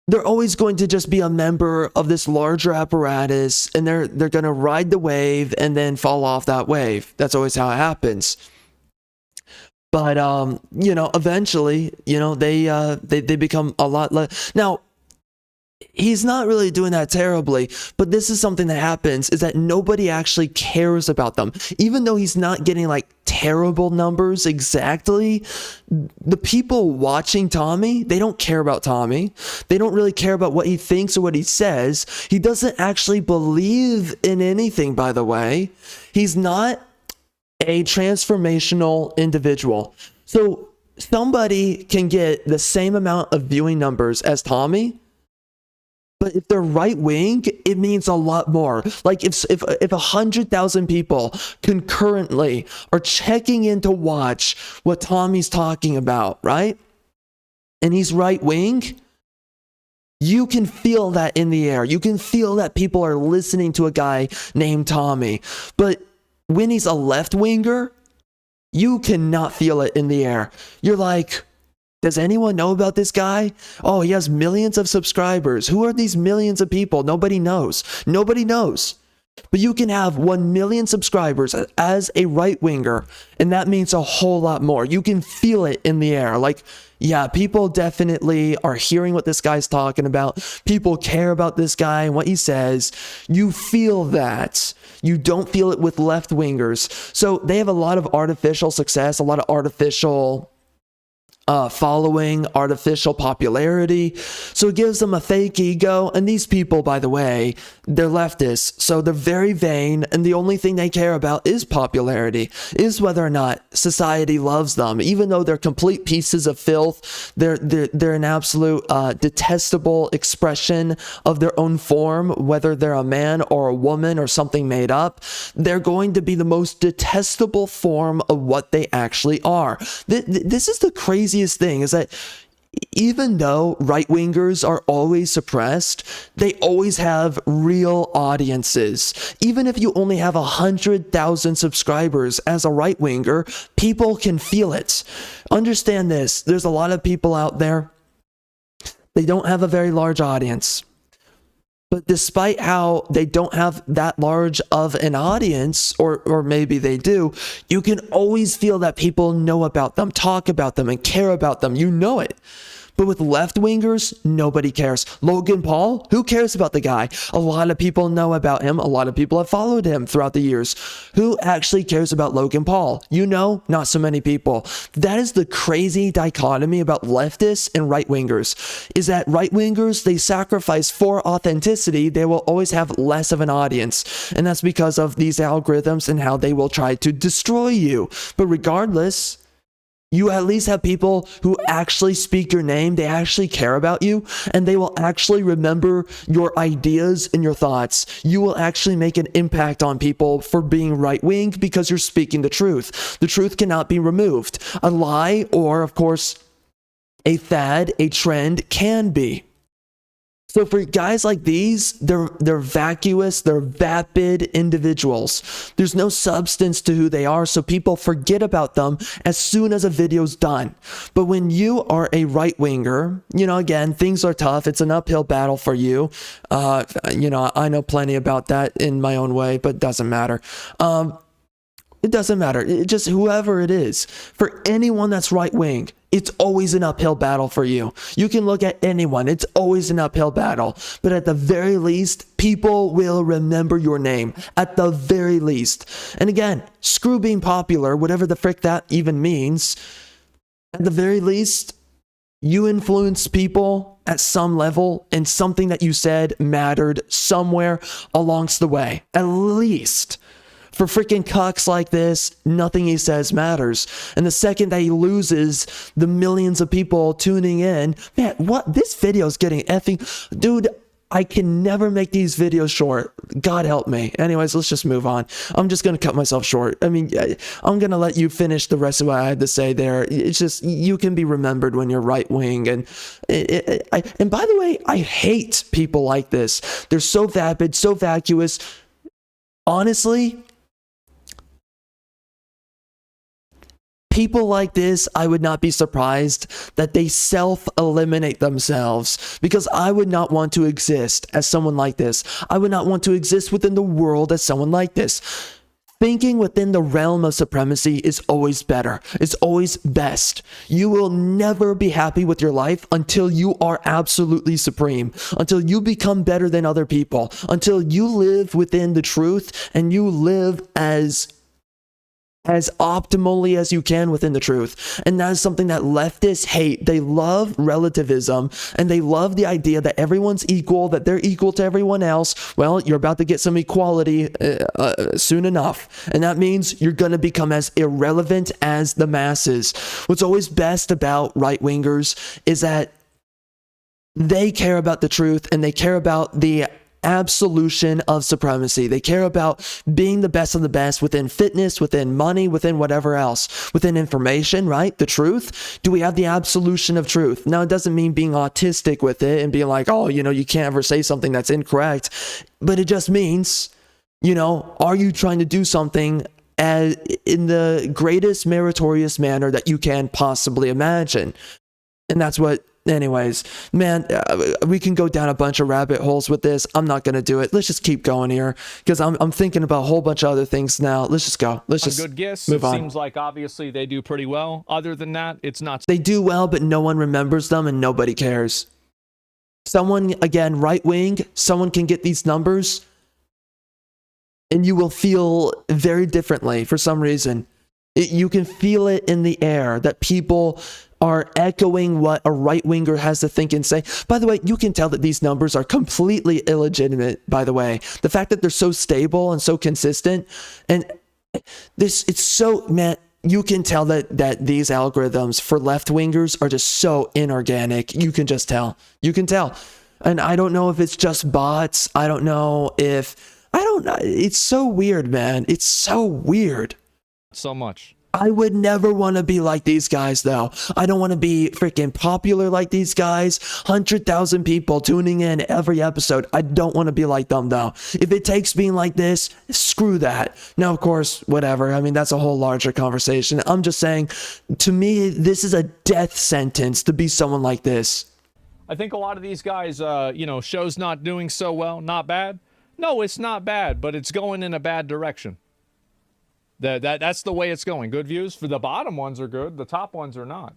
they're always going to just be a member of this larger apparatus, and they're going to ride the wave and then fall off that wave. That's always how it happens. But eventually, they become a lot less. Now, he's not really doing that terribly, but this is something that happens, is that nobody actually cares about them. Even though he's not getting like terrible numbers exactly, the people watching Tommy, they don't care about Tommy. They don't really care about what he thinks or what he says. He doesn't actually believe in anything, by the way. He's not a transformational individual. So somebody can get the same amount of viewing numbers as Tommy, but if they're right wing, it means a lot more. Like if 100,000 people concurrently are checking in to watch what Tommy's talking about, right? And he's right wing, you can feel that in the air. You can feel that people are listening to a guy named Tommy. But when he's a left winger, you cannot feel it in the air. You're like, does anyone know about this guy? Oh, he has millions of subscribers. Who are these millions of people? Nobody knows. Nobody knows. But you can have 1 million subscribers as a right winger, and that means a whole lot more. You can feel it in the air. Like, yeah, people definitely are hearing what this guy's talking about. People care about this guy and what he says. You feel that. You don't feel it with left wingers. So they have a lot of artificial success, a lot of artificial following, artificial popularity. So it gives them a fake ego. And these people, by the way, they're leftists. So they're very vain. And the only thing they care about is popularity, is whether or not society loves them. Even though they're complete pieces of filth, they're an absolute detestable expression of their own form, whether they're a man or a woman or something made up. They're going to be the most detestable form of what they actually are. This is the craziest thing, is that even though right-wingers are always suppressed, they always have real audiences. Even if you only have 100,000 subscribers as a right-winger, people can feel it. Understand this, there's a lot of people out there, they don't have a very large audience. But despite how they don't have that large of an audience, or maybe they do, you can always feel that people know about them, talk about them, and care about them. You know it. But with left-wingers, nobody cares. Logan Paul, who cares about the guy? A lot of people know about him. A lot of people have followed him throughout the years. Who actually cares about Logan Paul? You know, not so many people. That is the crazy dichotomy about leftists and right-wingers, is that right-wingers, they sacrifice for authenticity. They will always have less of an audience. And that's because of these algorithms and how they will try to destroy you. But regardless, you at least have people who actually speak your name, they actually care about you, and they will actually remember your ideas and your thoughts. You will actually make an impact on people for being right-wing because you're speaking the truth. The truth cannot be removed. A lie, or of course, a fad, a trend can be. So for guys like these, they're vacuous, they're vapid individuals. There's no substance to who they are, so people forget about them as soon as a video's done. But when you are a right-winger, you know, again, things are tough. It's an uphill battle for you. You know, I know plenty about that in my own way, but it doesn't matter. It doesn't matter. It just whoever it is. For anyone that's right-wing, it's always an uphill battle for you. You can look at anyone. It's always an uphill battle. But at the very least, people will remember your name. At the very least. And again, screw being popular, whatever the frick that even means. At the very least, you influence people at some level, and something that you said mattered somewhere along the way. At least. For freaking cucks like this, nothing he says matters. And the second that he loses the millions of people tuning in, man, what? This video is getting effing... Dude, I can never make these videos short. God help me. Anyways, let's just move on. I'm just going to cut myself short. I mean, I'm going to let you finish the rest of what I had to say there. It's just, you can be remembered when you're right-wing. And by the way, I hate people like this. They're so vapid, so vacuous. Honestly... people like this, I would not be surprised that they self-eliminate themselves, because I would not want to exist as someone like this. I would not want to exist within the world as someone like this. Thinking within the realm of supremacy is always better. It's always best. You will never be happy with your life until you are absolutely supreme, until you become better than other people, until you live within the truth and you live as as optimally as you can within the truth. And that is something that leftists hate. They love relativism, and they love the idea that everyone's equal, that they're equal to everyone else. Well, you're about to get some equality soon enough. And that means you're going to become as irrelevant as the masses. What's always best about right-wingers is that they care about the truth, and they care about the absolution of supremacy. They care about being the best of the best within fitness, within money, within whatever else, within information, right? The truth. Do we have the absolution of truth? Now, it doesn't mean being autistic with it and being like, oh, you can't ever say something that's incorrect. But it just means, are you trying to do something in the greatest meritorious manner that you can possibly imagine? And that's what, anyways, man, we can go down a bunch of rabbit holes with this. I'm not going to do it. Let's just keep going here because I'm thinking about a whole bunch of other things now. Let's just go. Let's just good guess. move on. Seems like obviously they do pretty well. Other than that, it's not. They do well, but no one remembers them and nobody cares. Someone, again, right wing, someone can get these numbers and you will feel very differently for some reason. You can feel it in the air that people are echoing what a right-winger has to think and say. By the way, you can tell that these numbers are completely illegitimate, by the way. The fact that they're so stable and so consistent, and it's so, man, you can tell that these algorithms for left-wingers are just so inorganic. You can just tell. You can tell. And I don't know if it's just bots. I don't know. It's so weird, man. It's so weird. So much. I would never want to be like these guys, though. I don't want to be freaking popular like these guys. 100,000 people tuning in every episode. I don't want to be like them, though. If it takes being like this, screw that. Now, of course, whatever. I mean, that's a whole larger conversation. I'm just saying, to me, this is a death sentence to be someone like this. I think a lot of these guys, show's not doing so well. Not bad. No, it's not bad, but it's going in a bad direction. That's the way it's going. Good views for the bottom ones are good. The top ones are not.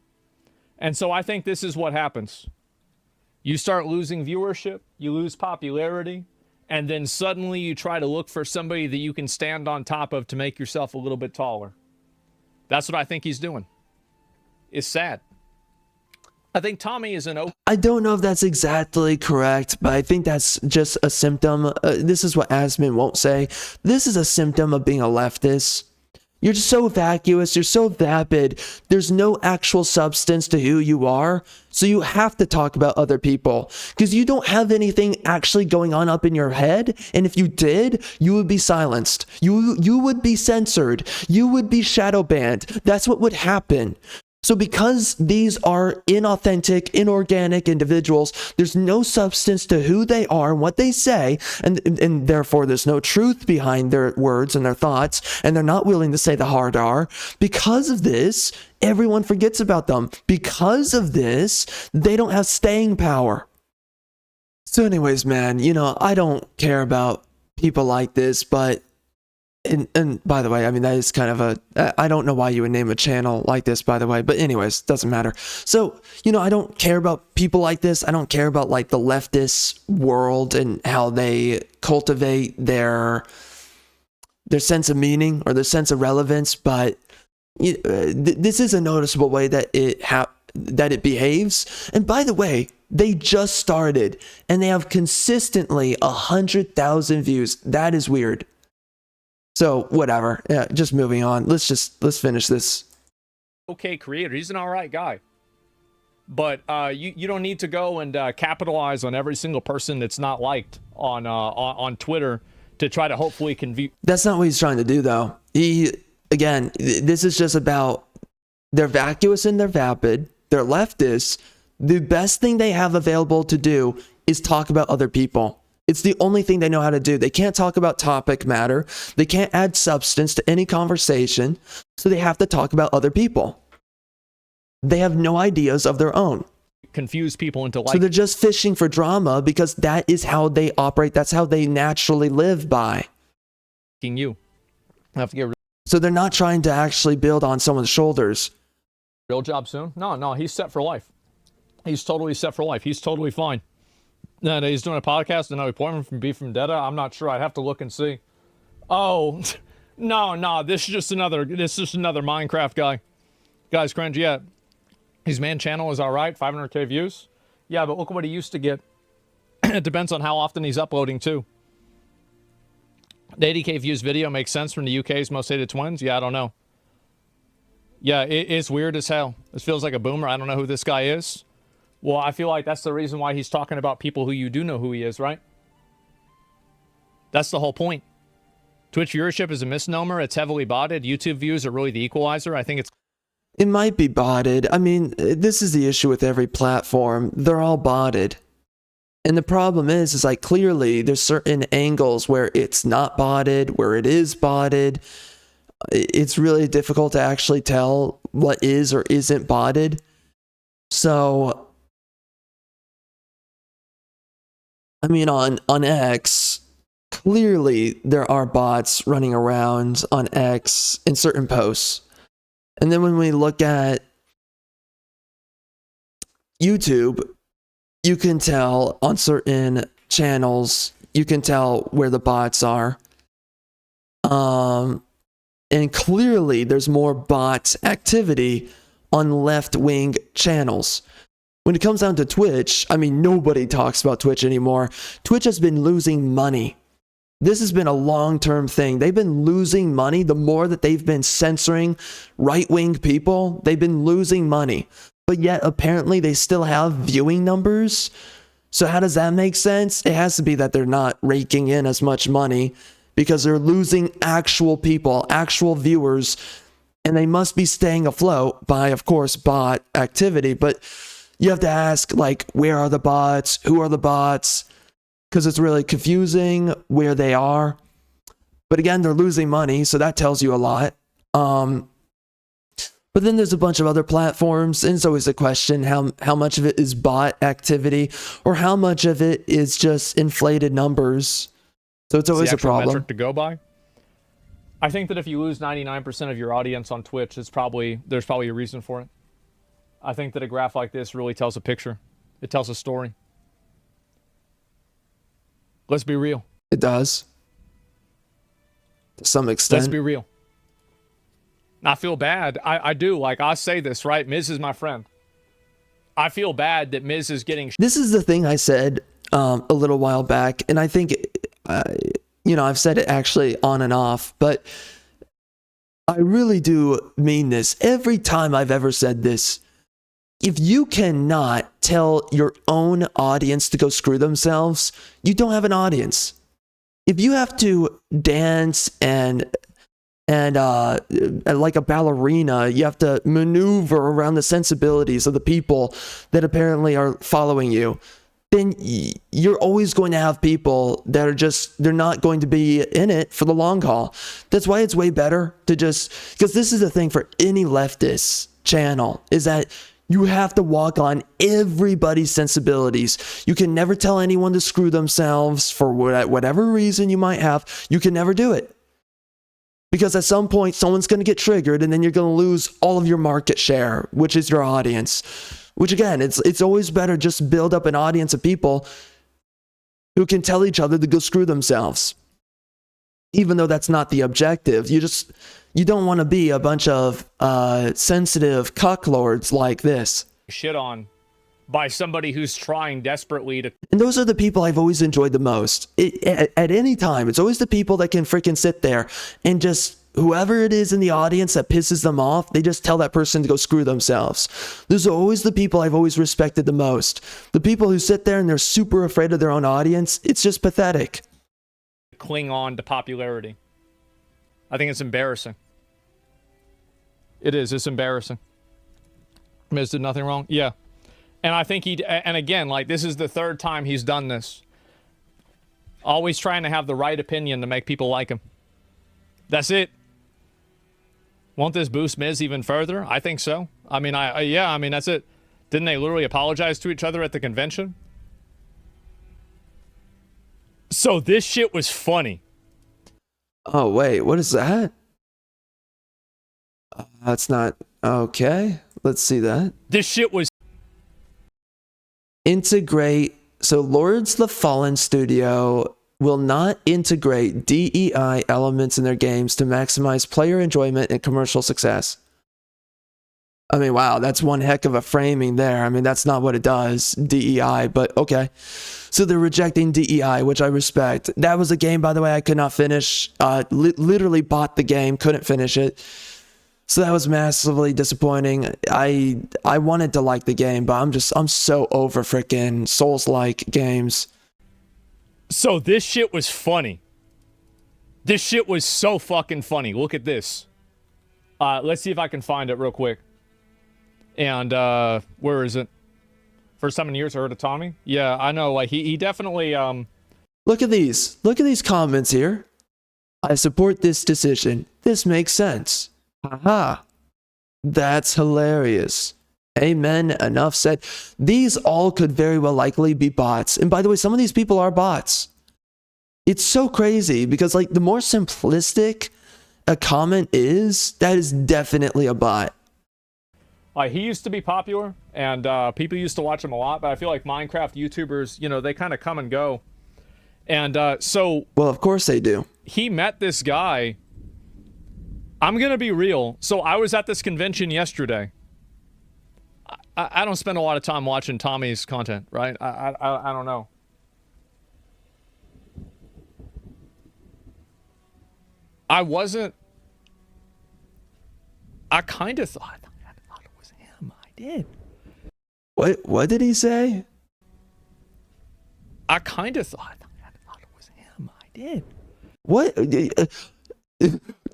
And so I think this is what happens. You start losing viewership, you lose popularity, and then suddenly you try to look for somebody that you can stand on top of to make yourself a little bit taller. That's what I think he's doing. It's sad. I think Tommy is I don't know if that's exactly correct, but I think that's just a symptom. This is what Asmin won't say. This is a symptom of being a leftist. You're just so vacuous. You're so vapid. There's no actual substance to who you are. So you have to talk about other people because you don't have anything actually going on up in your head. And if you did, you would be silenced. You would be censored. You would be shadow banned. That's what would happen. So because these are inauthentic, inorganic individuals, there's no substance to who they are and what they say, and therefore there's no truth behind their words and their thoughts, and they're not willing to say the hard R. Because of this, everyone forgets about them. Because of this, they don't have staying power. So anyways, man, I don't care about people like this, but and by the way, I mean, that is kind of I don't know why you would name a channel like this, by the way, but anyways, doesn't matter. So, I don't care about people like this. I don't care about like the leftist world and how they cultivate their sense of meaning or their sense of relevance, but this is a noticeable way that it behaves. And by the way, they just started and they have consistently 100,000 views. That is weird. So whatever, yeah, just moving on. Let's finish this. Okay creator. He's an all right guy. But you don't need to go and capitalize on every single person that's not liked on Twitter to try to hopefully convert. That's not what he's trying to do, though. This is just about they're vacuous and they're vapid. They're leftists. The best thing they have available to do is talk about other people. It's the only thing they know how to do. They can't talk about topic matter. They can't add substance to any conversation. So they have to talk about other people. They have no ideas of their own. Confuse people into So they're just fishing for drama because that is how they operate. That's how they naturally live by. You have to get So they're not trying to actually build on someone's shoulders. real job soon. No, he's set for life. He's totally set for life. He's totally fine. No, he's doing a podcast and now appointment from B from Detta. I'm not sure. I'd have to look and see. Oh, No, this is just another Minecraft guy. Guy's cringe, yeah. His main channel is alright, 500k views. Yeah, but look at what he used to get. It depends on how often he's uploading too. The 80k views video makes sense from the UK's most hated twins? Yeah, I don't know. Yeah, it's weird as hell. This feels like a boomer. I don't know who this guy is. Well, I feel like that's the reason why he's talking about people who you do know who he is, right? That's the whole point. Twitch viewership is a misnomer. It's heavily botted. YouTube views are really the equalizer. I think it's... It might be botted. I mean, this is the issue with every platform. They're all botted. And the problem is like clearly there's certain angles where it's not botted, where it is botted. It's really difficult to actually tell what is or isn't botted. So, I mean, on X, clearly there are bots running around on X in certain posts. And then when we look at YouTube, you can tell on certain channels, you can tell where the bots are. And clearly there's more bot activity on left-wing channels. When it comes down to Twitch, I mean, nobody talks about Twitch anymore. Twitch has been losing money. This has been a long-term thing. They've been losing money. The more that they've been censoring right-wing people, they've been losing money. But yet, apparently, they still have viewing numbers. So how does that make sense? It has to be that they're not raking in as much money because they're losing actual people, actual viewers, and they must be staying afloat by, of course, bot activity. But you have to ask, like, where are the bots? Who are the bots? Because it's really confusing where they are. But again, they're losing money, so that tells you a lot. But then there's a bunch of other platforms, and it's always a question how much of it is bot activity or how much of it is just inflated numbers. So it's always a problem. Metric to go by. I think that if you lose 99% of your audience on Twitch, there's probably a reason for it. I think that a graph like this really tells a picture. It tells a story. Let's be real. It does. To some extent. Let's be real. I feel bad. I do. Like, I say this, right? Miz is my friend. I feel bad that Miz is getting... This is the thing I said a little while back, and I think, I've said it actually on and off, but I really do mean this. Every time I've ever said this, if you cannot tell your own audience to go screw themselves, you don't have an audience. If you have to dance and like a ballerina, you have to maneuver around the sensibilities of the people that apparently are following you, then you're always going to have people that are they're not going to be in it for the long haul. That's why it's way better to because this is the thing for any leftist channel, is that you have to walk on everybody's sensibilities. You can never tell anyone to screw themselves for whatever reason you might have. You can never do it. Because at some point, someone's going to get triggered, and then you're going to lose all of your market share, which is your audience. Which, again, it's always better just build up an audience of people who can tell each other to go screw themselves. Even though that's not the objective. You don't want to be a bunch of sensitive cucklords like this. Shit on by somebody who's trying desperately to... And those are the people I've always enjoyed the most. At any time, it's always the people that can freaking sit there and just, whoever it is in the audience that pisses them off, they just tell that person to go screw themselves. Those are always the people I've always respected the most. The people who sit there and they're super afraid of their own audience, it's just pathetic. Cling on to popularity. I think it's embarrassing. It is. It's embarrassing. Miz did nothing wrong? Yeah. And I think and again, like, this is the third time he's done this. Always trying to have the right opinion to make people like him. That's it. Won't this boost Miz even further? I think so. I mean, I mean, that's it. Didn't they literally apologize to each other at the convention? So this shit was funny. Oh, wait, what is that? That's not... Okay, let's see that. This shit was... Integrate... So Lords the Fallen Studio will not integrate DEI elements in their games to maximize player enjoyment and commercial success. I mean, wow, that's one heck of a framing there. I mean, that's not what it does, DEI, but okay. So they're rejecting DEI, which I respect. That was a game, by the way, I could not finish. Literally bought the game, couldn't finish it. So that was massively disappointing. I wanted to like the game, but I'm so over freaking Souls-like games. So this shit was funny. This shit was so fucking funny. Look at this. Let's see if I can find it real quick. And where is it? First time in years I heard of Tommy. Yeah, I know. Like he definitely Look at these. Look at these comments here. I support this decision. This makes sense. Haha. That's hilarious. Amen. Enough said. These all could very well likely be bots. And by the way, some of these people are bots. It's so crazy because like the more simplistic a comment is, that is definitely a bot. he used to be popular, and people used to watch him a lot, but I feel like Minecraft YouTubers, you know, they kind of come and go. And so... Well, of course they do. He met this guy. I'm going to be real. So I was at this convention yesterday. I don't spend a lot of time watching Tommy's content, right? I don't know. I kind of thought it was him. I did. What did he say? I kind of thought it was him. I did. What?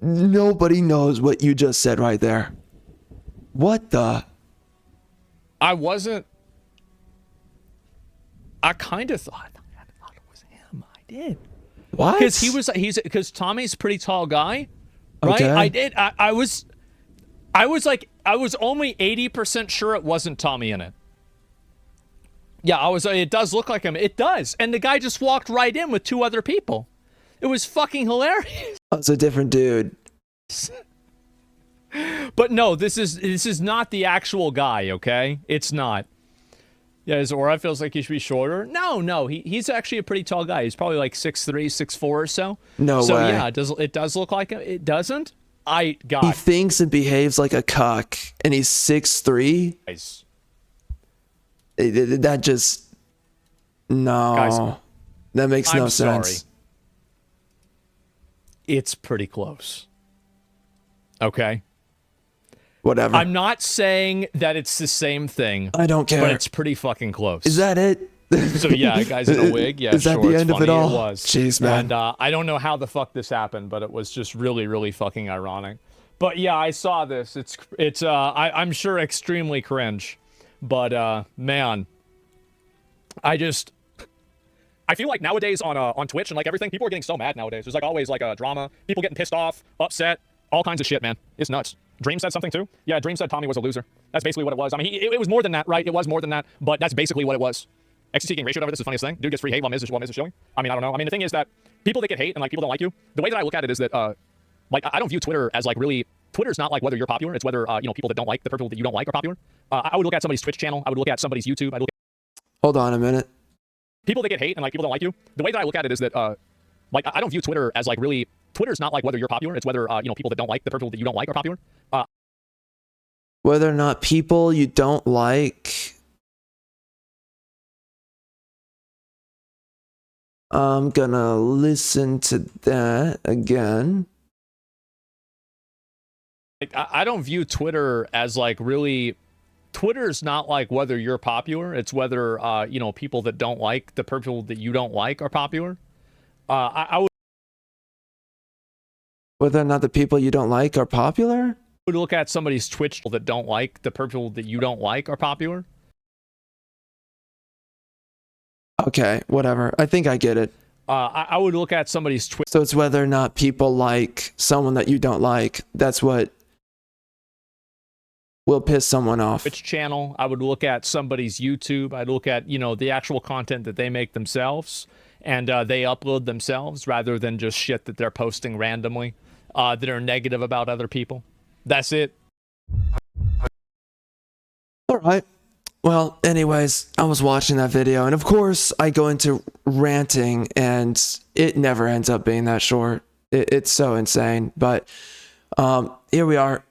Nobody knows what you just said right there. What the? I kind of thought it was him. I did. What? Because Tommy's a pretty tall guy, right? Okay. I was only 80% sure it wasn't Tommy in it. Yeah, it does look like him. It does. And the guy just walked right in with two other people. It was fucking hilarious. Oh, it's a different dude. But no, this is not the actual guy, okay? It's not. Yeah, his aura feels like he should be shorter. No, he's actually a pretty tall guy. He's probably like 6'3", 6'4" or so. No so, way. Yeah, it does look like him. It doesn't? He thinks and behaves like a cuck, and he's 6'3". Guys. That just... No. Guys, that makes no I'm sense. Sorry. It's pretty close. Okay? Whatever. I'm not saying that it's the same thing. I don't care. But it's pretty fucking close. Is that it? So yeah, guy's in a wig. Yeah, Is that sure, the it's end of funny. it all? It was. Jeez, man. And I don't know how the fuck this happened, but it was just really, really fucking ironic. But yeah, I saw this. It's I'm sure extremely cringe. But man, I feel like nowadays on Twitch and like everything, people are getting so mad nowadays. There's like always like a drama, people getting pissed off, upset, all kinds of shit, man. It's nuts. Dream said something too? Yeah, Dream said Tommy was a loser. That's basically what it was. I mean, it was more than that, right? It was more than that, but that's basically what it was. XCT getting ratioed over this is the funniest thing. Dude gets free hate while Miz is showing. I mean, I don't know. I mean, the thing is that people that get hate and like people don't like you, the way that I look at it is that like I don't view Twitter as like really, Twitter's not like whether you're popular, it's whether you know, people that don't like the people that you don't like are popular. I would look at somebody's Twitch channel, I would look at somebody's YouTube, I'd look at Hold on a minute. people that get hate and like people don't like you. The way that I look at it is that like I don't view Twitter as like really, Twitter's not like whether you're popular, it's whether you know, people that don't like the people that you don't like are popular. Whether or not people you don't like... I'm gonna listen to that again. Like, I don't view Twitter as like really, Twitter's not like whether you're popular, it's whether you know, people that don't like the people that you don't like are popular. I would Whether or not the people you don't like are popular? look at somebody's Twitch that don't like the people that you don't like are popular. Okay, whatever. I think I get it. I would look at somebody's Twitch. So it's whether or not people like someone that you don't like. That's what will piss someone off. Twitch channel. I would look at somebody's YouTube. I'd look at, you know, the actual content that they make themselves and they upload themselves rather than just shit that they're posting randomly that are negative about other people. That's it. All right. Well, anyways, I was watching that video, and of course, I go into ranting, and it never ends up being that short. It's so insane. But here we are.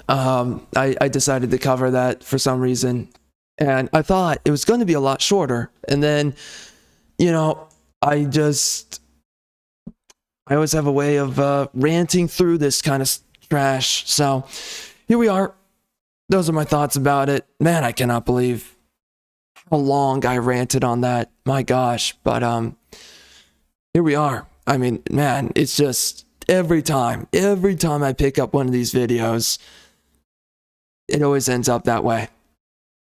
I decided to cover that for some reason, and I thought it was going to be a lot shorter. And then, you know, I always have a way of ranting through this kind of trash. So here we are. Those are my thoughts about it. Man, I cannot believe how long I ranted on that. My gosh. But here we are. I mean, man, it's just every time I pick up one of these videos, it always ends up that way.